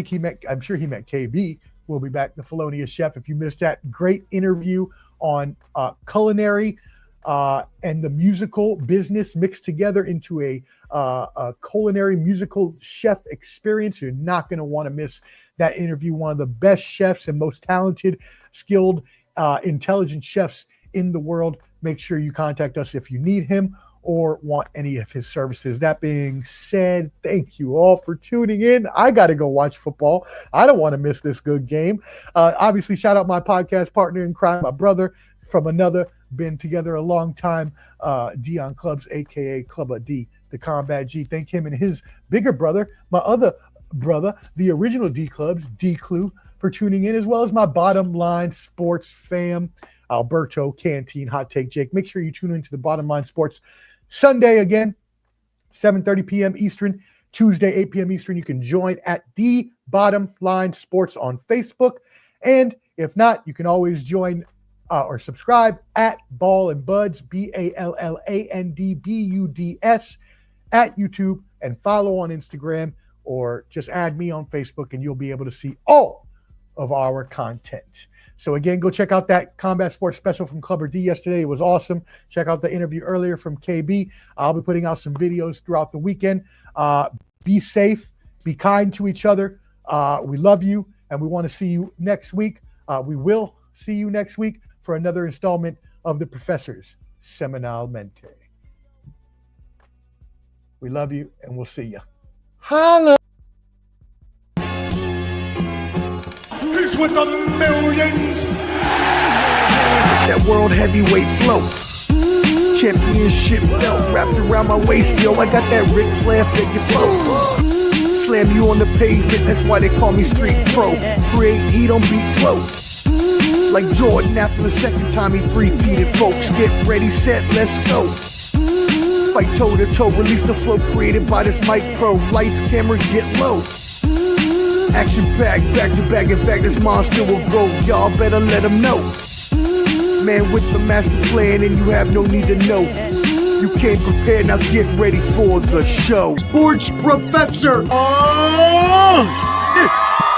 sure he meant KB. We'll be back, the Felonious Chef. If you missed that great interview on culinary and the musical business mixed together into a culinary musical chef experience, you're not going to want to miss that interview. One of the best chefs and most talented, skilled, intelligent chefs in the world. Make sure you contact us if you need him or want any of his services. That being said, thank you all for tuning in. I got to go watch football. I don't want to miss this good game. Obviously, shout out my podcast partner in crime, my brother from another, been together a long time, Dion Clubs, a.k.a. Clubba D, the Combat G. Thank him and his bigger brother, my other brother, the original D Clubs, D Clue, for tuning in, as well as my Bottom Line Sports fam, Alberto, Canteen, Hot Take Jake. Make sure you tune into the Bottom Line Sports Sunday again, 7:30 p.m. Eastern, Tuesday, 8 p.m. Eastern. You can join at the Bottom Line Sports on Facebook. And if not, you can always join or subscribe at Ball and Buds, BALLANDBUDS at YouTube, and follow on Instagram, or just add me on Facebook and you'll be able to see all of our content. So again, go check out that Combat Sports special from Clubber D yesterday. It was awesome. Check out the interview earlier from KB. I'll be putting out some videos throughout the weekend. Be safe. Be kind to each other. We love you, and we want to see you next week. We will see you next week for another installment of the Professor's Semanalmente. We love you, and we'll see you. Holla! He's with the millions. It's that world heavyweight flow. Championship belt wrapped around my waist. Yo, I got that Ric Flair figure flow. Slam you on the pavement, that's why they call me Street Pro. Create heat on beat close. Like Jordan after the second time he three-peated, folks. Get ready, set, let's go. Fight toe to toe, release the flow created by this mic pro. Lights, camera, get low. Action packed, back to back. In fact, this monster will grow. Y'all better let him know. Man with the master plan, and you have no need to know. You came prepared, now get ready for the show. Sports Professor. Oh, shit.